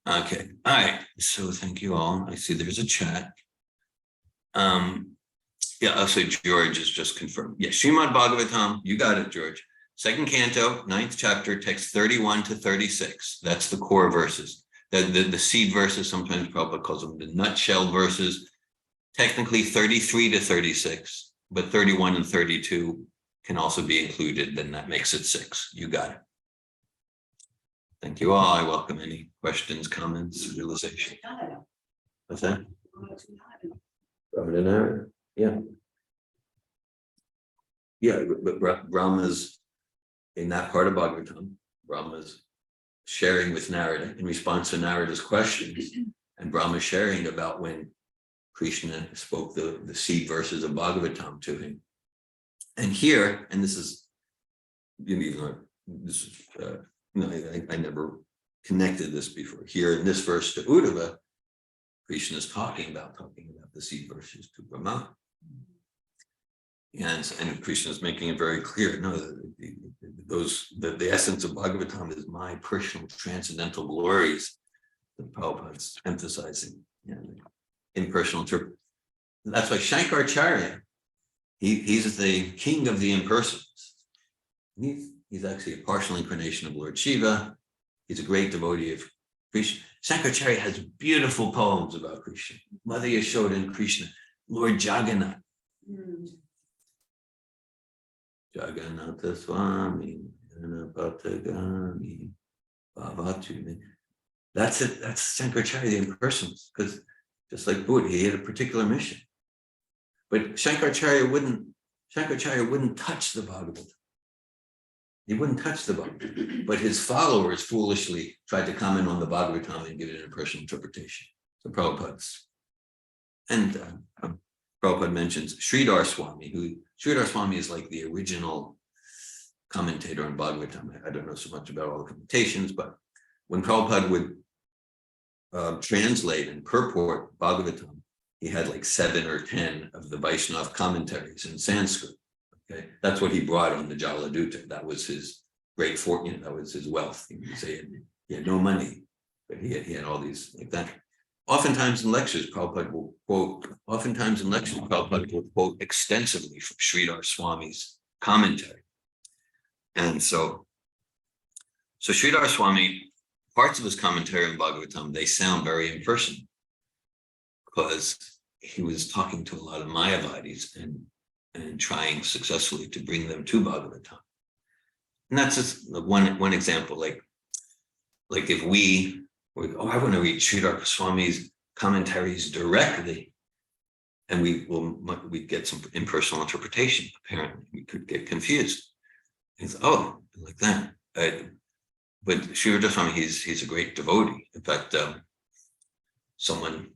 Okay. All right. So thank you all. I see there's a chat. Yeah, I'll say George is just confirmed. Yeah, Srimad Bhagavatam, you got it, George. Second canto, 9th chapter, text 31 to 36. That's the core verses. The seed verses, sometimes Prabhupada calls them the nutshell verses. Technically 33 to 36, but 31 and 32 can also be included, then that makes it 6. You got it. Thank you all. I welcome any questions, comments, realization. What's that? Yeah. Yeah, but Brahma's in that part of Bhagavatam, Brahma's sharing with Narada in response to Narada's questions, and Brahma's sharing about when Krishna spoke the seed verses of Bhagavatam to him. And here, and this is, I never connected this before. Here in this verse to Uddhava, Krishna is talking about the seed verses to Brahma. And Krishna is making it very clear. No, the essence of Bhagavatam is my personal transcendental glories that Prabhupada's emphasizing. Impersonal interpretation. That's why Shankaracharya, he's the king of the impersonals. He's actually a partial incarnation of Lord Shiva. He's a great devotee of Krishna. Shankaracharya has beautiful poems about Krishna. Mother Yashoda and Krishna, Lord Jagannath. Jagannatha Swami, Patagami, Bhavatuni. That's it. That's Shankaracharya, the impersonals, because just like Buddha, he had a particular mission. But Shankaracharya wouldn't touch the Bhagavatam. He wouldn't touch the Bhagavatam. But his followers foolishly tried to comment on the Bhagavatam and give it an impersonal interpretation. So Prabhupada's. And Prabhupada mentions Sridhar Swami, Sridhar Swami is like the original commentator on Bhagavatam. I don't know so much about all the commentations, but when Prabhupada would translate and purport Bhagavatam, he had like 7 or 10 of the Vaishnava commentaries in Sanskrit. Okay, that's what he brought on the Jaladuta. That was his great fortune. That was his wealth. He had no money, but he had all these like that. Oftentimes in lectures, Prabhupada will quote extensively from Sridhar Swami's commentary. And so Sridhar Swami, parts of his commentary on Bhagavatam, they sound very impersonal because he was talking to a lot of Mayavadis and trying successfully to bring them to Bhagavatam. And that's just one example, like if I want to read Sridhar Swami's commentaries directly, and we get some impersonal interpretation. Apparently, we could get confused. It's like that. But Sri Radha he's a great devotee. In fact, someone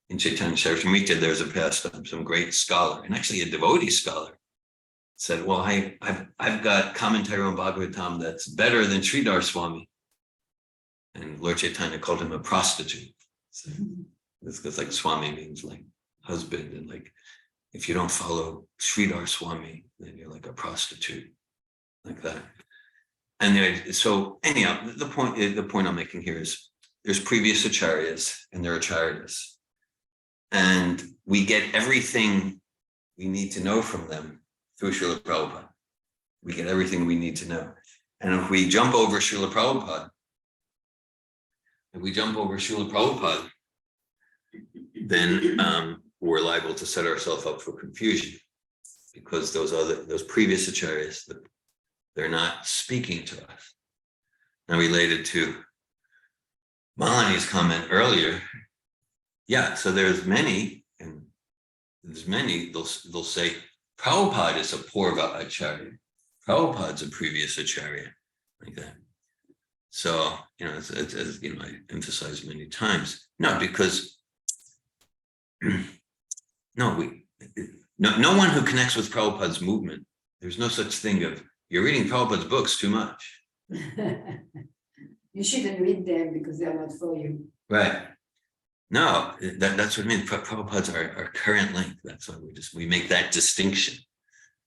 in Chaitanya Charitamrita, there's a past some great scholar, and actually a devotee scholar, said, "Well, I've got commentary on Bhagavatam that's better than Sridhar Swami." And Lord Chaitanya called him a prostitute. So it's because like Swami means like husband, and like if you don't follow Sridhar Swami, then you're like a prostitute, like that. And so anyhow, the point I'm making here is there's previous acharyas and there are acharyas, and we get everything we need to know from them through Srila Prabhupada. We get everything we need to know. And if we jump over Srila Prabhupada, then we're liable to set ourselves up for confusion, because those previous acharyas, they're not speaking to us. Now, related to Malani's comment earlier, so there's many, they'll say Prabhupada is a Purva Acharya. Prabhupada's a previous Acharya, like that. So, as I emphasized many times, no, because no one who connects with Prabhupada's movement, there's no such thing of, you're reading Prabhupada's books too much. You shouldn't read them because they're not for you. Right. No, that's what I mean. Prabhupada's our current link. That's why we make that distinction,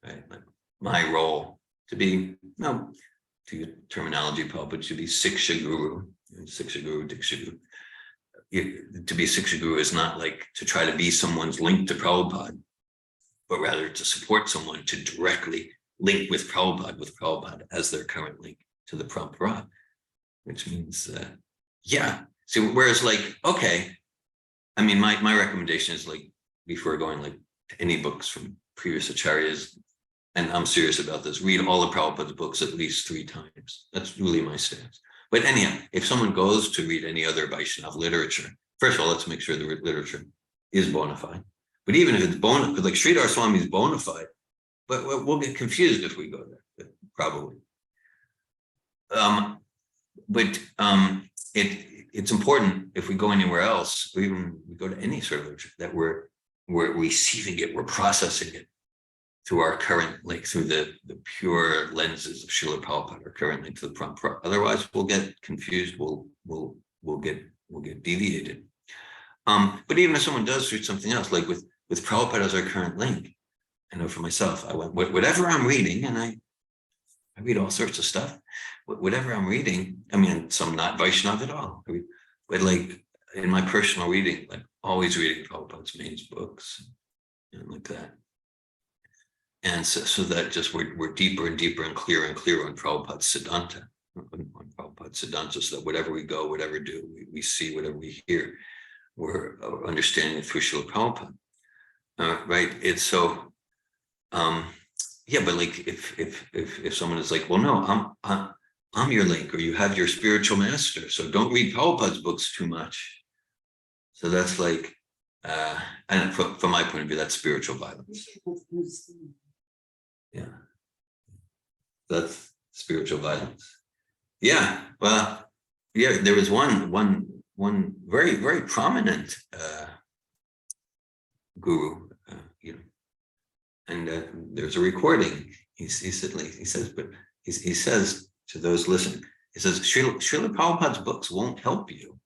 right? Like my role to be, to use terminology, Prabhupada should be Siksha Guru, Siksha Guru, Diksha Guru. To be Siksha Guru is not like to try to be someone's link to Prabhupada, but rather to support someone to directly link with Prabhupada as their current link to the Prabhupada, which means, See, whereas like, okay, I mean, my recommendation is like, before going like to any books from previous acharyas, and I'm serious about this, read all of Prabhupada's books at least 3 times. That's really my stance. But anyhow, if someone goes to read any other Vaishnava literature, first of all, let's make sure the literature is bona fide. But even if it's bona fide, like Sridhar Swami is bona fide, but we'll get confused if we go there, probably. It's important if we go anywhere else, or even we go to any sort of literature, that we're receiving it, we're processing it through our current link, through the pure lenses of Srila Prabhupada, our current link to the Prabhupada. Otherwise, we'll get confused. We'll get deviated. But even if someone does read something else, like with Prabhupada as our current link, I know for myself, I went whatever I'm reading, and I read all sorts of stuff. Whatever I'm reading, I mean, some not Vaishnava at all. But like in my personal reading, like always reading Prabhupada's main books, like that. And so that just we're deeper and deeper and clearer on Prabhupada's Siddhanta, on Prabhupada's Siddhanta, so that whatever we go, whatever do, we see, whatever we hear, we're understanding through Srila Prabhupada. Right? It's so, but like if someone is like, well, no, I'm your link, or you have your spiritual master, so don't read Prabhupada's books too much. So that's like, and from my point of view, that's spiritual violence. Yeah, that's spiritual violence. Yeah, well, there was one very, very prominent guru, and there's a recording. He says to those listening, he says, Srila Prabhupada's books won't help you.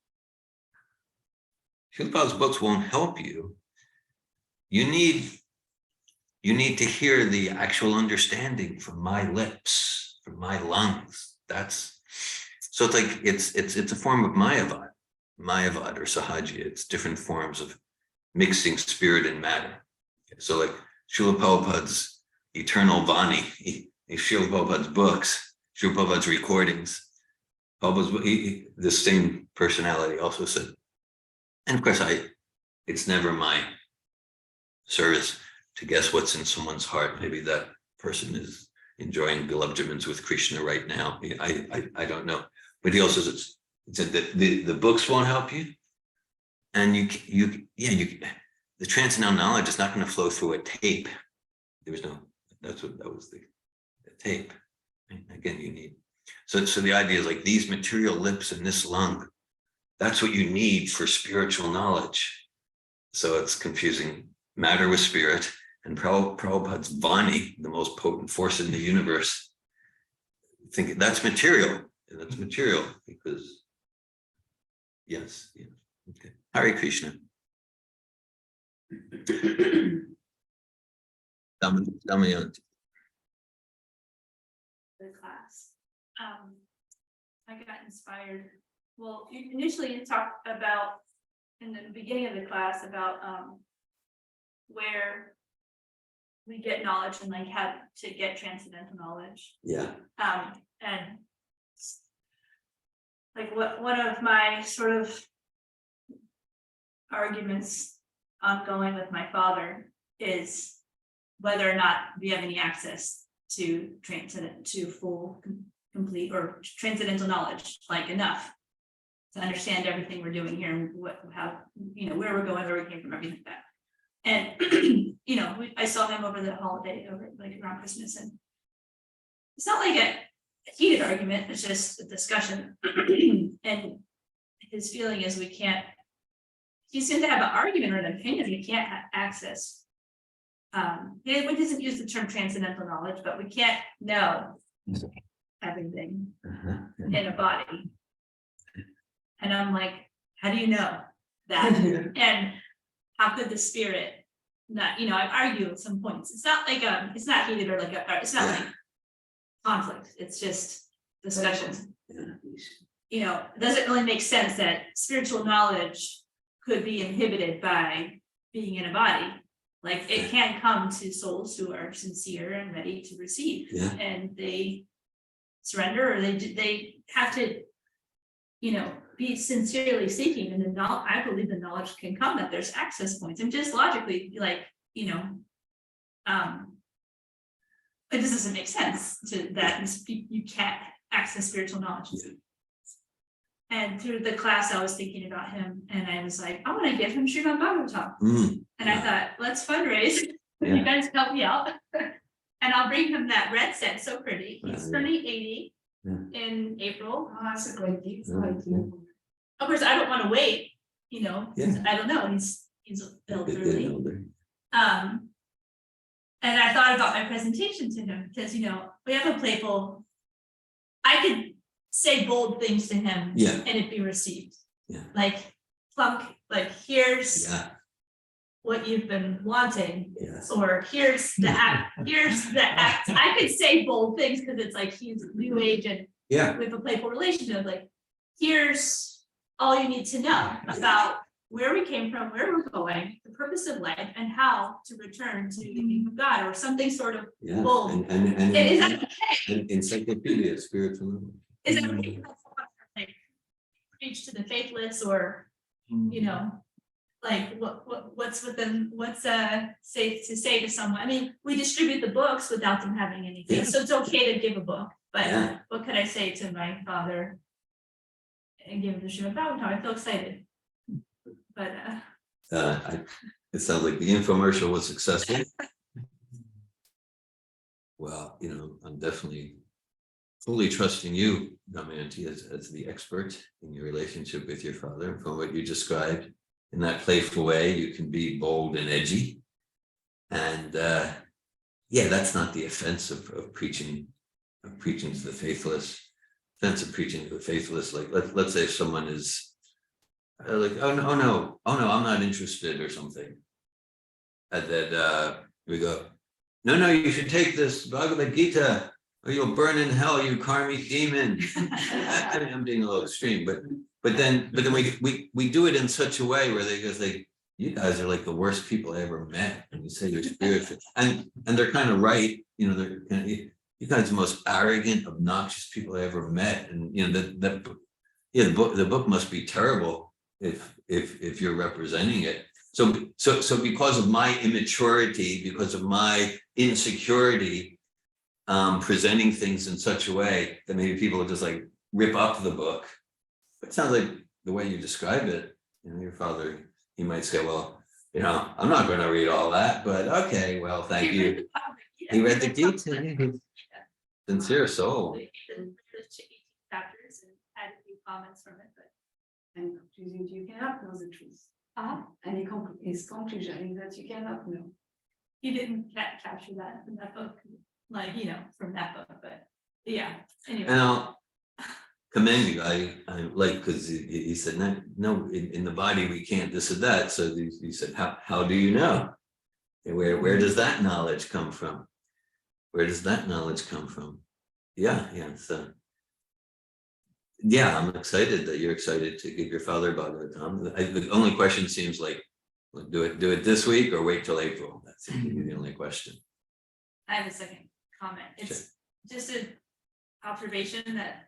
Srila Prabhupada's books won't help you. You need to hear the actual understanding from my lips, from my lungs. So it's like it's a form of Mayavad or Sahaja. It's different forms of mixing spirit and matter. So like Srila Prabhupada's eternal Vani, Srila Prabhupada's books, Srila Prabhupada's recordings, the same personality also said, and of course it's never my service to guess what's in someone's heart. Maybe that person is enjoying Gulab with Krishna right now. I don't know. But he also said that the books won't help you, and you the transcendental knowledge is not going to flow through a tape. That was the tape. And again, you need, so the idea is like these material lips and this lung, that's what you need for spiritual knowledge. So it's confusing matter with spirit, and Prabhupada's Vani, the most potent force in the universe, think that's material, and that's material because, yes, yeah, okay. Hare Krishna. Damayanti. The class. I got inspired. Well, initially you talked about in the beginning of the class about where we get knowledge and like how to get transcendental knowledge. Yeah. And like one of my sort of arguments ongoing with my father is whether or not we have any access to full, complete, or transcendental knowledge, like enough to understand everything we're doing here and how, where we're going, where we came from, everything like that. And, I saw him over the holiday, around Christmas, and it's not like a heated argument, it's just a discussion. And his feeling is he seemed to have an argument or an opinion, we can't access. He doesn't use the term transcendental knowledge, but we can't know everything in a body. And I'm like, how do you know that? And how could the spirit not, I argue at some points. It's not like it's not heated or it's not like conflict. It's just discussion. It doesn't really make sense that spiritual knowledge could be inhibited by being in a body. Like it can come to souls who are sincere and ready to receive, and they surrender, or they have to, be sincerely seeking, and I believe the knowledge can come, that there's access points, and just logically, it just doesn't make sense to that you can't access spiritual knowledge. And through the class, I was thinking about him, and I was like, I want to give him Srimad Bhagavatam. And I thought, let's fundraise. You guys help me out. And I'll bring him that red set, so pretty. He's turning 80 in April. Oh, that's a great gift. Of course, I don't want to wait, I don't know, he's elderly. And I thought about my presentation to him, because, we have a playful, I could say bold things to him and it be received. Like plunk, like here's what you've been wanting, or here's the act, I could say bold things because it's like he's new age and we have a playful relationship, like here's all you need to know about where we came from, where we're going, the purpose of life, and how to return to the kingdom of God, or something sort of bold. And is that okay? An encyclopedia, spiritual. Is that okay? Like preach to the faithless, or like what's safe to say to someone? I mean, we distribute the books without them having anything, so it's okay to give a book. But what could I say to my father and give him the Srimad Bhagavatam? I feel excited. But it sounds like the infomercial was successful. Well, I'm definitely fully trusting you, Damayanti, as the expert in your relationship with your father. From what you described, in that playful way, you can be bold and edgy. And that's not the offense of preaching to the faithless. Offense of preaching to the faithless, like let's say if someone is like, oh no, I'm not interested or something. And then we go, no, you should take this Bhagavad Gita or you'll burn in hell, you karmic demon. I mean, I'm being a little extreme, but then we do it in such a way where they go like, you guys are like the worst people I ever met. And you say you're spiritual, and they're kind of right. They're kind of, you guys are the most arrogant, obnoxious people I ever met. And the book must be terrible if you're representing it. So because of my immaturity, because of my insecurity, presenting things in such a way that maybe people will just like rip up the book. It sounds like the way you describe it, your father, he might say, well, I'm not going to read all that, but okay, well, thank He read you. the Bhagavad He read the Gita. Gita. He's a sincere soul. The 18 chapters and had a few comments from it, but. And conclusion, you cannot know the truth. And his conclusion is that you cannot know. He didn't capture that in that book, like, from that book, but yeah, anyway. And I'll commend you. I like, because he said, no, in the body we can't this or that. So he said, how do you know? And where does that knowledge come from? Where does that knowledge come from? Yeah. So yeah, I'm excited that you're excited to give your father Bhagavatam. The only question seems like, do it this week or wait till April? That seems to be the only question. I have a second comment. It's just an observation that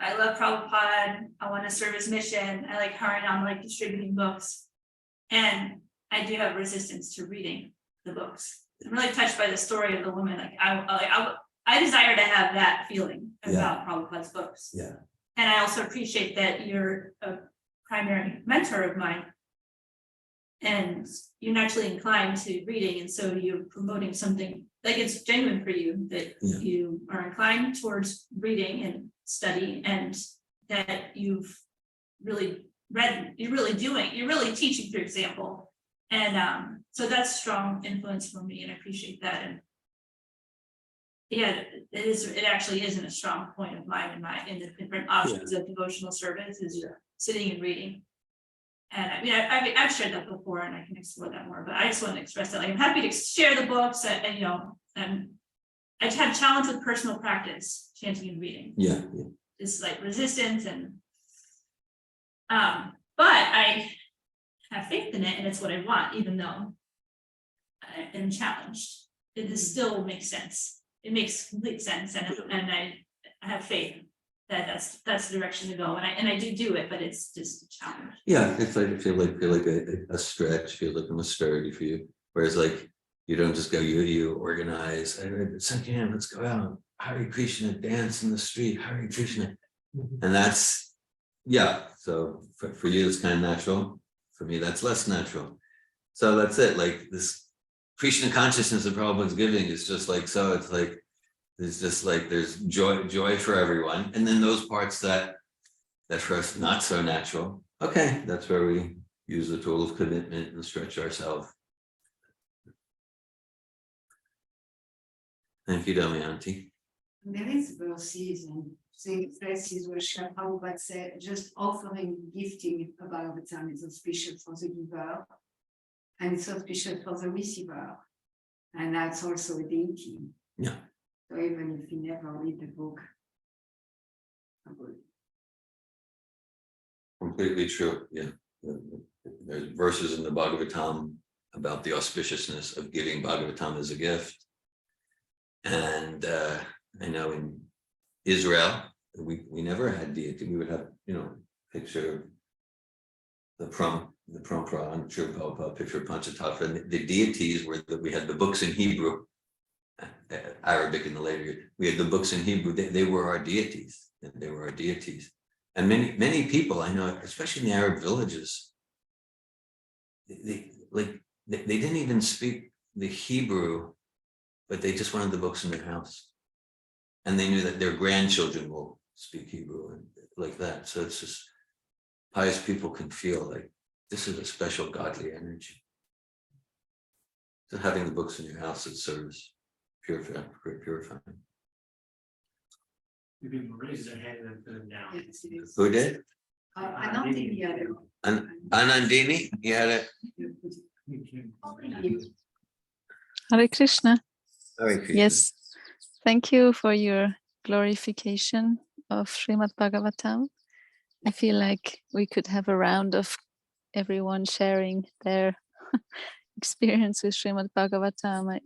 I love Prabhupada. I want to serve his mission. I like her and I'm like distributing books. And I do have resistance to reading the books. I'm really touched by the story of the woman. Like I desire to have that feeling about Prabhupada's books. Yeah. And I also appreciate that you're a primary mentor of mine. And you're naturally inclined to reading, and so you're promoting something like it's genuine for you that you are inclined towards reading and study, and that you've really read, you're really teaching through example. And so that's strong influence for me, and I appreciate that. And yeah, it actually isn't a strong point of mine in the different options of devotional service is sitting and reading. And I mean, I've shared that before, and I can explore that more. But I just want to express that, like, I'm happy to share the books, and I've had challenge with personal practice, chanting and reading. Yeah. It's like resistance, and but I have faith in it, and it's what I want, even though I am challenged. It still makes sense. It makes complete sense, and I have faith that that's the direction to go, and I do it, but it's just a challenge. Yeah, It's like feel like a stretch, feel like I'm a sturdy for you. Whereas like you don't just go, you organize, let's go out, Hare Krishna, dance in the street, Hare Krishna. And that's so for you it's kind of natural. For me, that's less natural. So that's it. Like this Krishna consciousness that Prabhupada's giving is just like, so it's like it's just like there's joy for everyone. And then those parts that for us not so natural. Okay, that's where we use the tool of commitment and stretch ourselves. Thank you, Damayanti. There is verses and places where Srila Prabhupada said just offering gifting a Bhagavatam is auspicious for the giver, and it's auspicious for the receiver, and that's also a deity. Yeah. So even if you never read the book, Completely true. Yeah. There's verses in the Bhagavatam about the auspiciousness of giving Bhagavatam as a gift. And I know in Israel, we never had deity. We would have, picture of the Parampara, I'm sure Prabhupada, picture of Panchatattva. And the deities were that we had the books in Hebrew, Arabic in the later. We had the books in Hebrew. They were our deities. They were our deities. And many people I know, especially in the Arab villages, they didn't even speak the Hebrew, but they just wanted the books in their house. And they knew that their grandchildren will speak Hebrew and like that. So it's just pious people can feel like this is a special godly energy. So having the books in your house, it serves purifying. People raise their hand and put them down. yes, it is. Who did? I don't think he had Anandini, you had it. Hare Krishna. Hare Krishna. Yes, thank you for your glorification of Srimad Bhagavatam. I feel like we could have a round of everyone sharing their experience with Srimad Bhagavatam.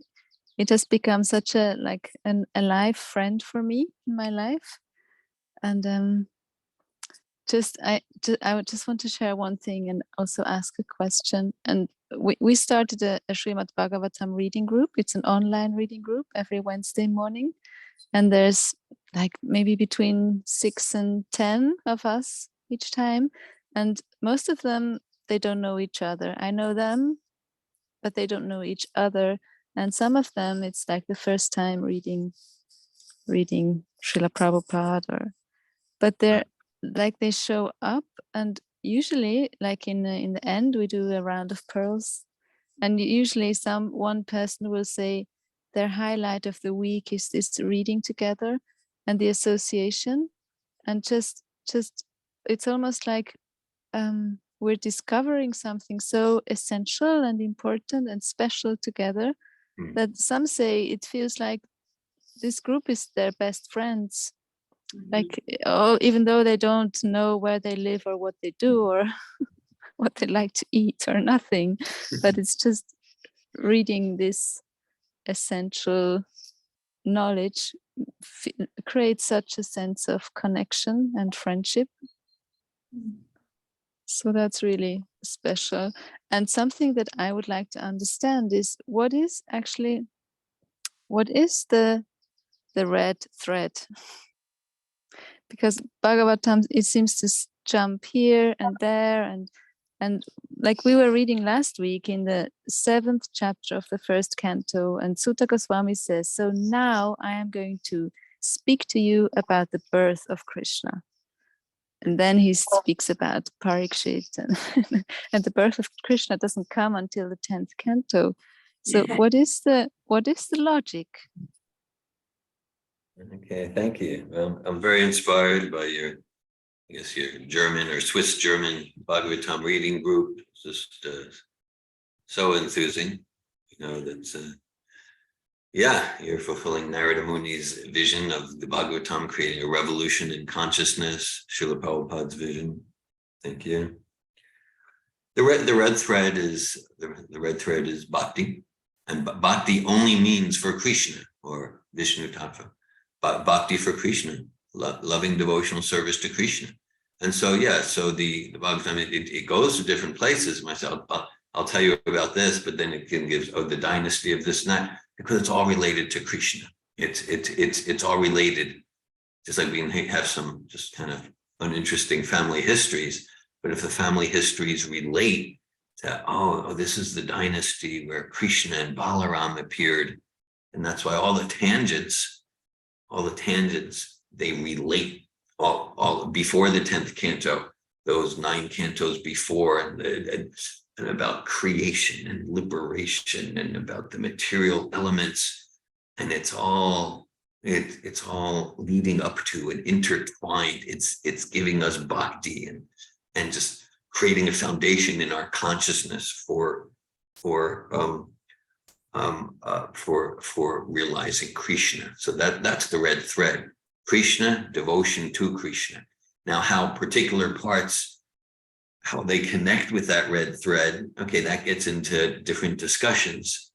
It has become such a life friend for me in my life, and I would just want to share one thing and also ask a question. And we started a Srimad Bhagavatam reading group. It's an online reading group every Wednesday morning, and there's like maybe between 6 and 10 of us each time, and most of them they don't know each other. I know them, but they don't know each other. And some of them, it's like the first time reading Srila Prabhupada, but they're like, they show up, and usually, like in the end, we do a round of pearls, and usually one person will say their highlight of the week is this reading together and the association, and just it's almost like we're discovering something so essential and important and special together that some say it feels like this group is their best friends. Like, even though they don't know where they live or what they do or what they like to eat or nothing, but it's just reading this essential knowledge creates such a sense of connection and friendship. So that's really special. And something that I would like to understand is what is the red thread? Because Bhagavatam, it seems to jump here and there, and like we were reading last week in the 7th chapter of the 1st canto, and Sutta Goswami says, so now I am going to speak to you about the birth of Krishna. And then he speaks about Parikshit, and the birth of Krishna doesn't come until the 10th canto. So what is the logic? Okay, thank you. I'm very inspired by your German or Swiss German Bhagavatam reading group. It's just so enthusing. That's you're fulfilling Narada Muni's vision of the Bhagavatam creating a revolution in consciousness, Srila Prabhupada's vision. Thank you. The red thread is bhakti, and bhakti only means for Krishna or Vishnu Tattva. Bhakti for Krishna, loving devotional service to Krishna. And so, so the Bhagavatam, it goes to different places. Myself, I'll tell you about this, but then it can give the dynasty of this and that, because it's all related to Krishna. It's all related, just like we can have some just kind of uninteresting family histories. But if the family histories relate to, this is the dynasty where Krishna and Balaram appeared, and that's why all the tangents, they relate all before the 10th canto, those 9 cantos before, and about creation and liberation and about the material elements, and it's all leading up to and intertwined. It's giving us bhakti and just creating a foundation in our consciousness for realizing Krishna. So that's the red thread. Krishna, devotion to Krishna. Now, how particular parts, how they connect with that red thread, okay, that gets into different discussions.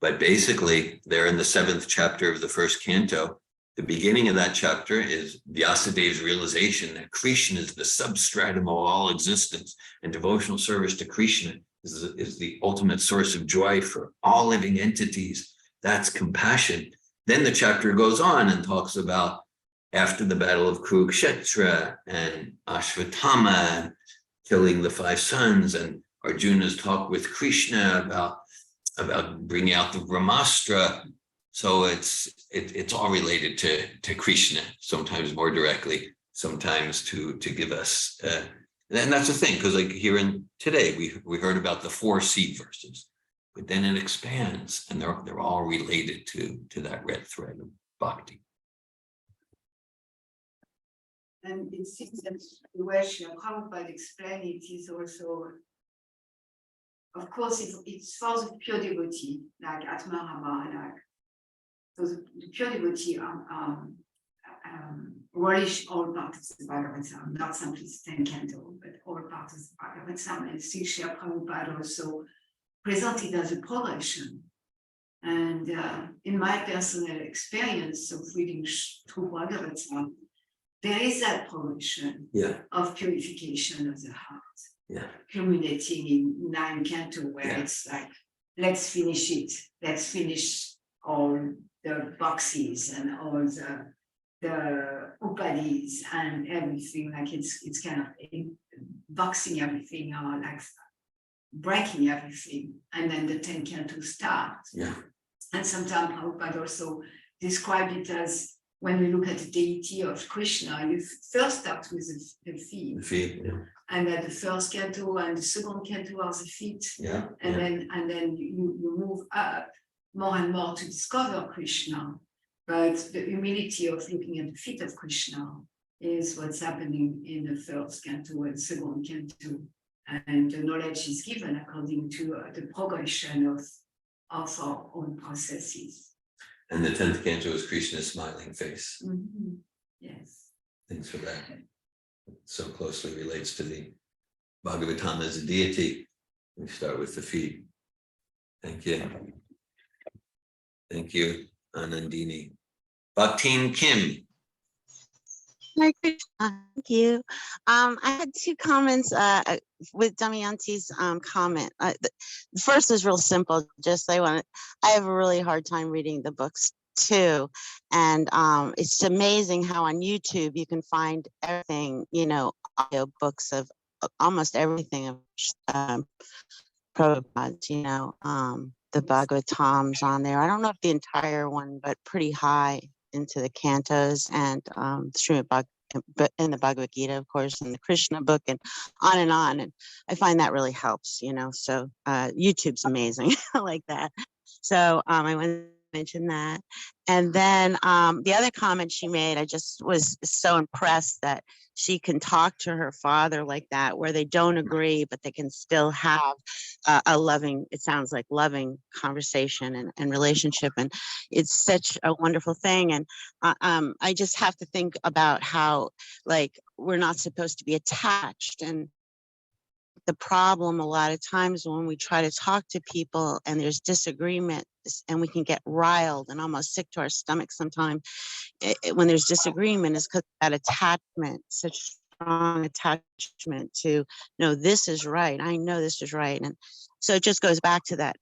But basically, they're in the 7th chapter of the 1st canto. The beginning of that chapter is Vyasadev's realization that Krishna is the substratum of all existence, and devotional service to Krishna is the ultimate source of joy for all living entities. That's compassion. Then the chapter goes on and talks about after the battle of Kurukshetra and Ashvatthama killing the 5 sons, and Arjuna's talk with Krishna about bringing out the Brahmastra. So it's all related to Krishna, sometimes more directly, sometimes to give us, and that's the thing, because like here in today, we heard about the 4 seed verses, but then it expands, and they're all related to that red thread of bhakti. And it seems that the way Srila Prabhupada explained it is also, of course, it's for the pure devotee, like Atma Rama, like so the pure devotee relish all parts of the Bhagavatam, not simply the 10th canto, but all parts of the Bhagavatam. And Srila Prabhupada also presented as a progression. And in my personal experience of reading through Bhagavatam, there is that progression of purification of the heart, culminating in 9 canto, where it's like, let's finish it, let's finish all the boxes and all the upadis and everything, like it's kind of boxing everything, or like breaking everything, and then the 10 cantos start. Yeah. And sometimes Prabhupada also described it as when we look at the deity of Krishna, you first start with the feet. The feet. Yeah. And then the first canto and the second canto are the feet. Yeah. And then you move up more and more to discover Krishna. But the humility of looking at the feet of Krishna is what's happening in the first canto and second canto. And the knowledge is given according to the progression of our own processes. And the 10th canto is Krishna's smiling face. Mm-hmm. Yes. Thanks for that. It so closely relates to the Bhagavatam as a deity. We start with the feet. Thank you. Thank you, Anandini. Bhaktin Kim. Hare Krishna. Thank you. I had two comments with Damayanti's comment. The first is real simple. Just I have a really hard time reading the books too, and it's amazing how on YouTube you can find everything. Audio books of almost everything of Prabhupada's. The Bhagavatam's on there. I don't know if the entire one, but pretty high into the cantos and Srimad but in the Bhagavad Gita, of course, and the Krishna book and on. And I find that really helps, so YouTube's amazing. I like that. So I want to mention that. And then the other comment she made, I just was so impressed that she can talk to her father like that, where they don't agree, but they can still have a loving, it sounds like loving conversation and relationship. And it's such a wonderful thing. And I just have to think about how, like, we're not supposed to be attached. And the problem a lot of times when we try to talk to people and there's disagreement and we can get riled and almost sick to our stomach sometimes when there's disagreement is because that attachment, such strong attachment to, no, this is right. I know this is right. And so it just goes back to that,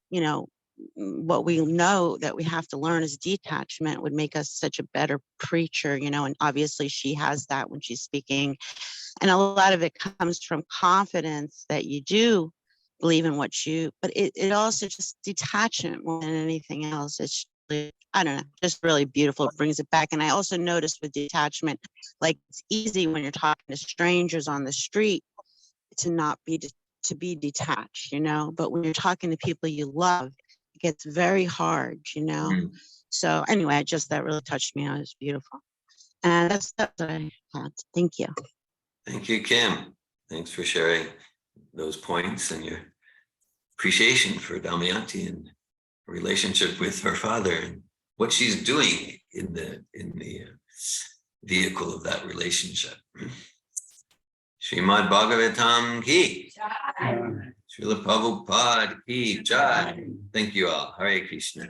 what we know that we have to learn is detachment would make us such a better preacher, and obviously she has that when she's speaking. And a lot of it comes from confidence that you do believe in but it also just detachment more than anything else. It's really, I don't know, just really beautiful. It brings it back. And I also noticed with detachment, like it's easy when you're talking to strangers on the street to not be, to be detached, but when you're talking to people you love, it gets very hard, So anyway, that really touched me. It was beautiful. And that's what I had. Thank you. Thank you, Kim. Thanks for sharing those points and your appreciation for Damayanti and her relationship with her father and what she's doing in the vehicle of that relationship. Srimad Bhagavatam ki. Srila Prabhupada ki jai. Thank you all. Hare Krishna.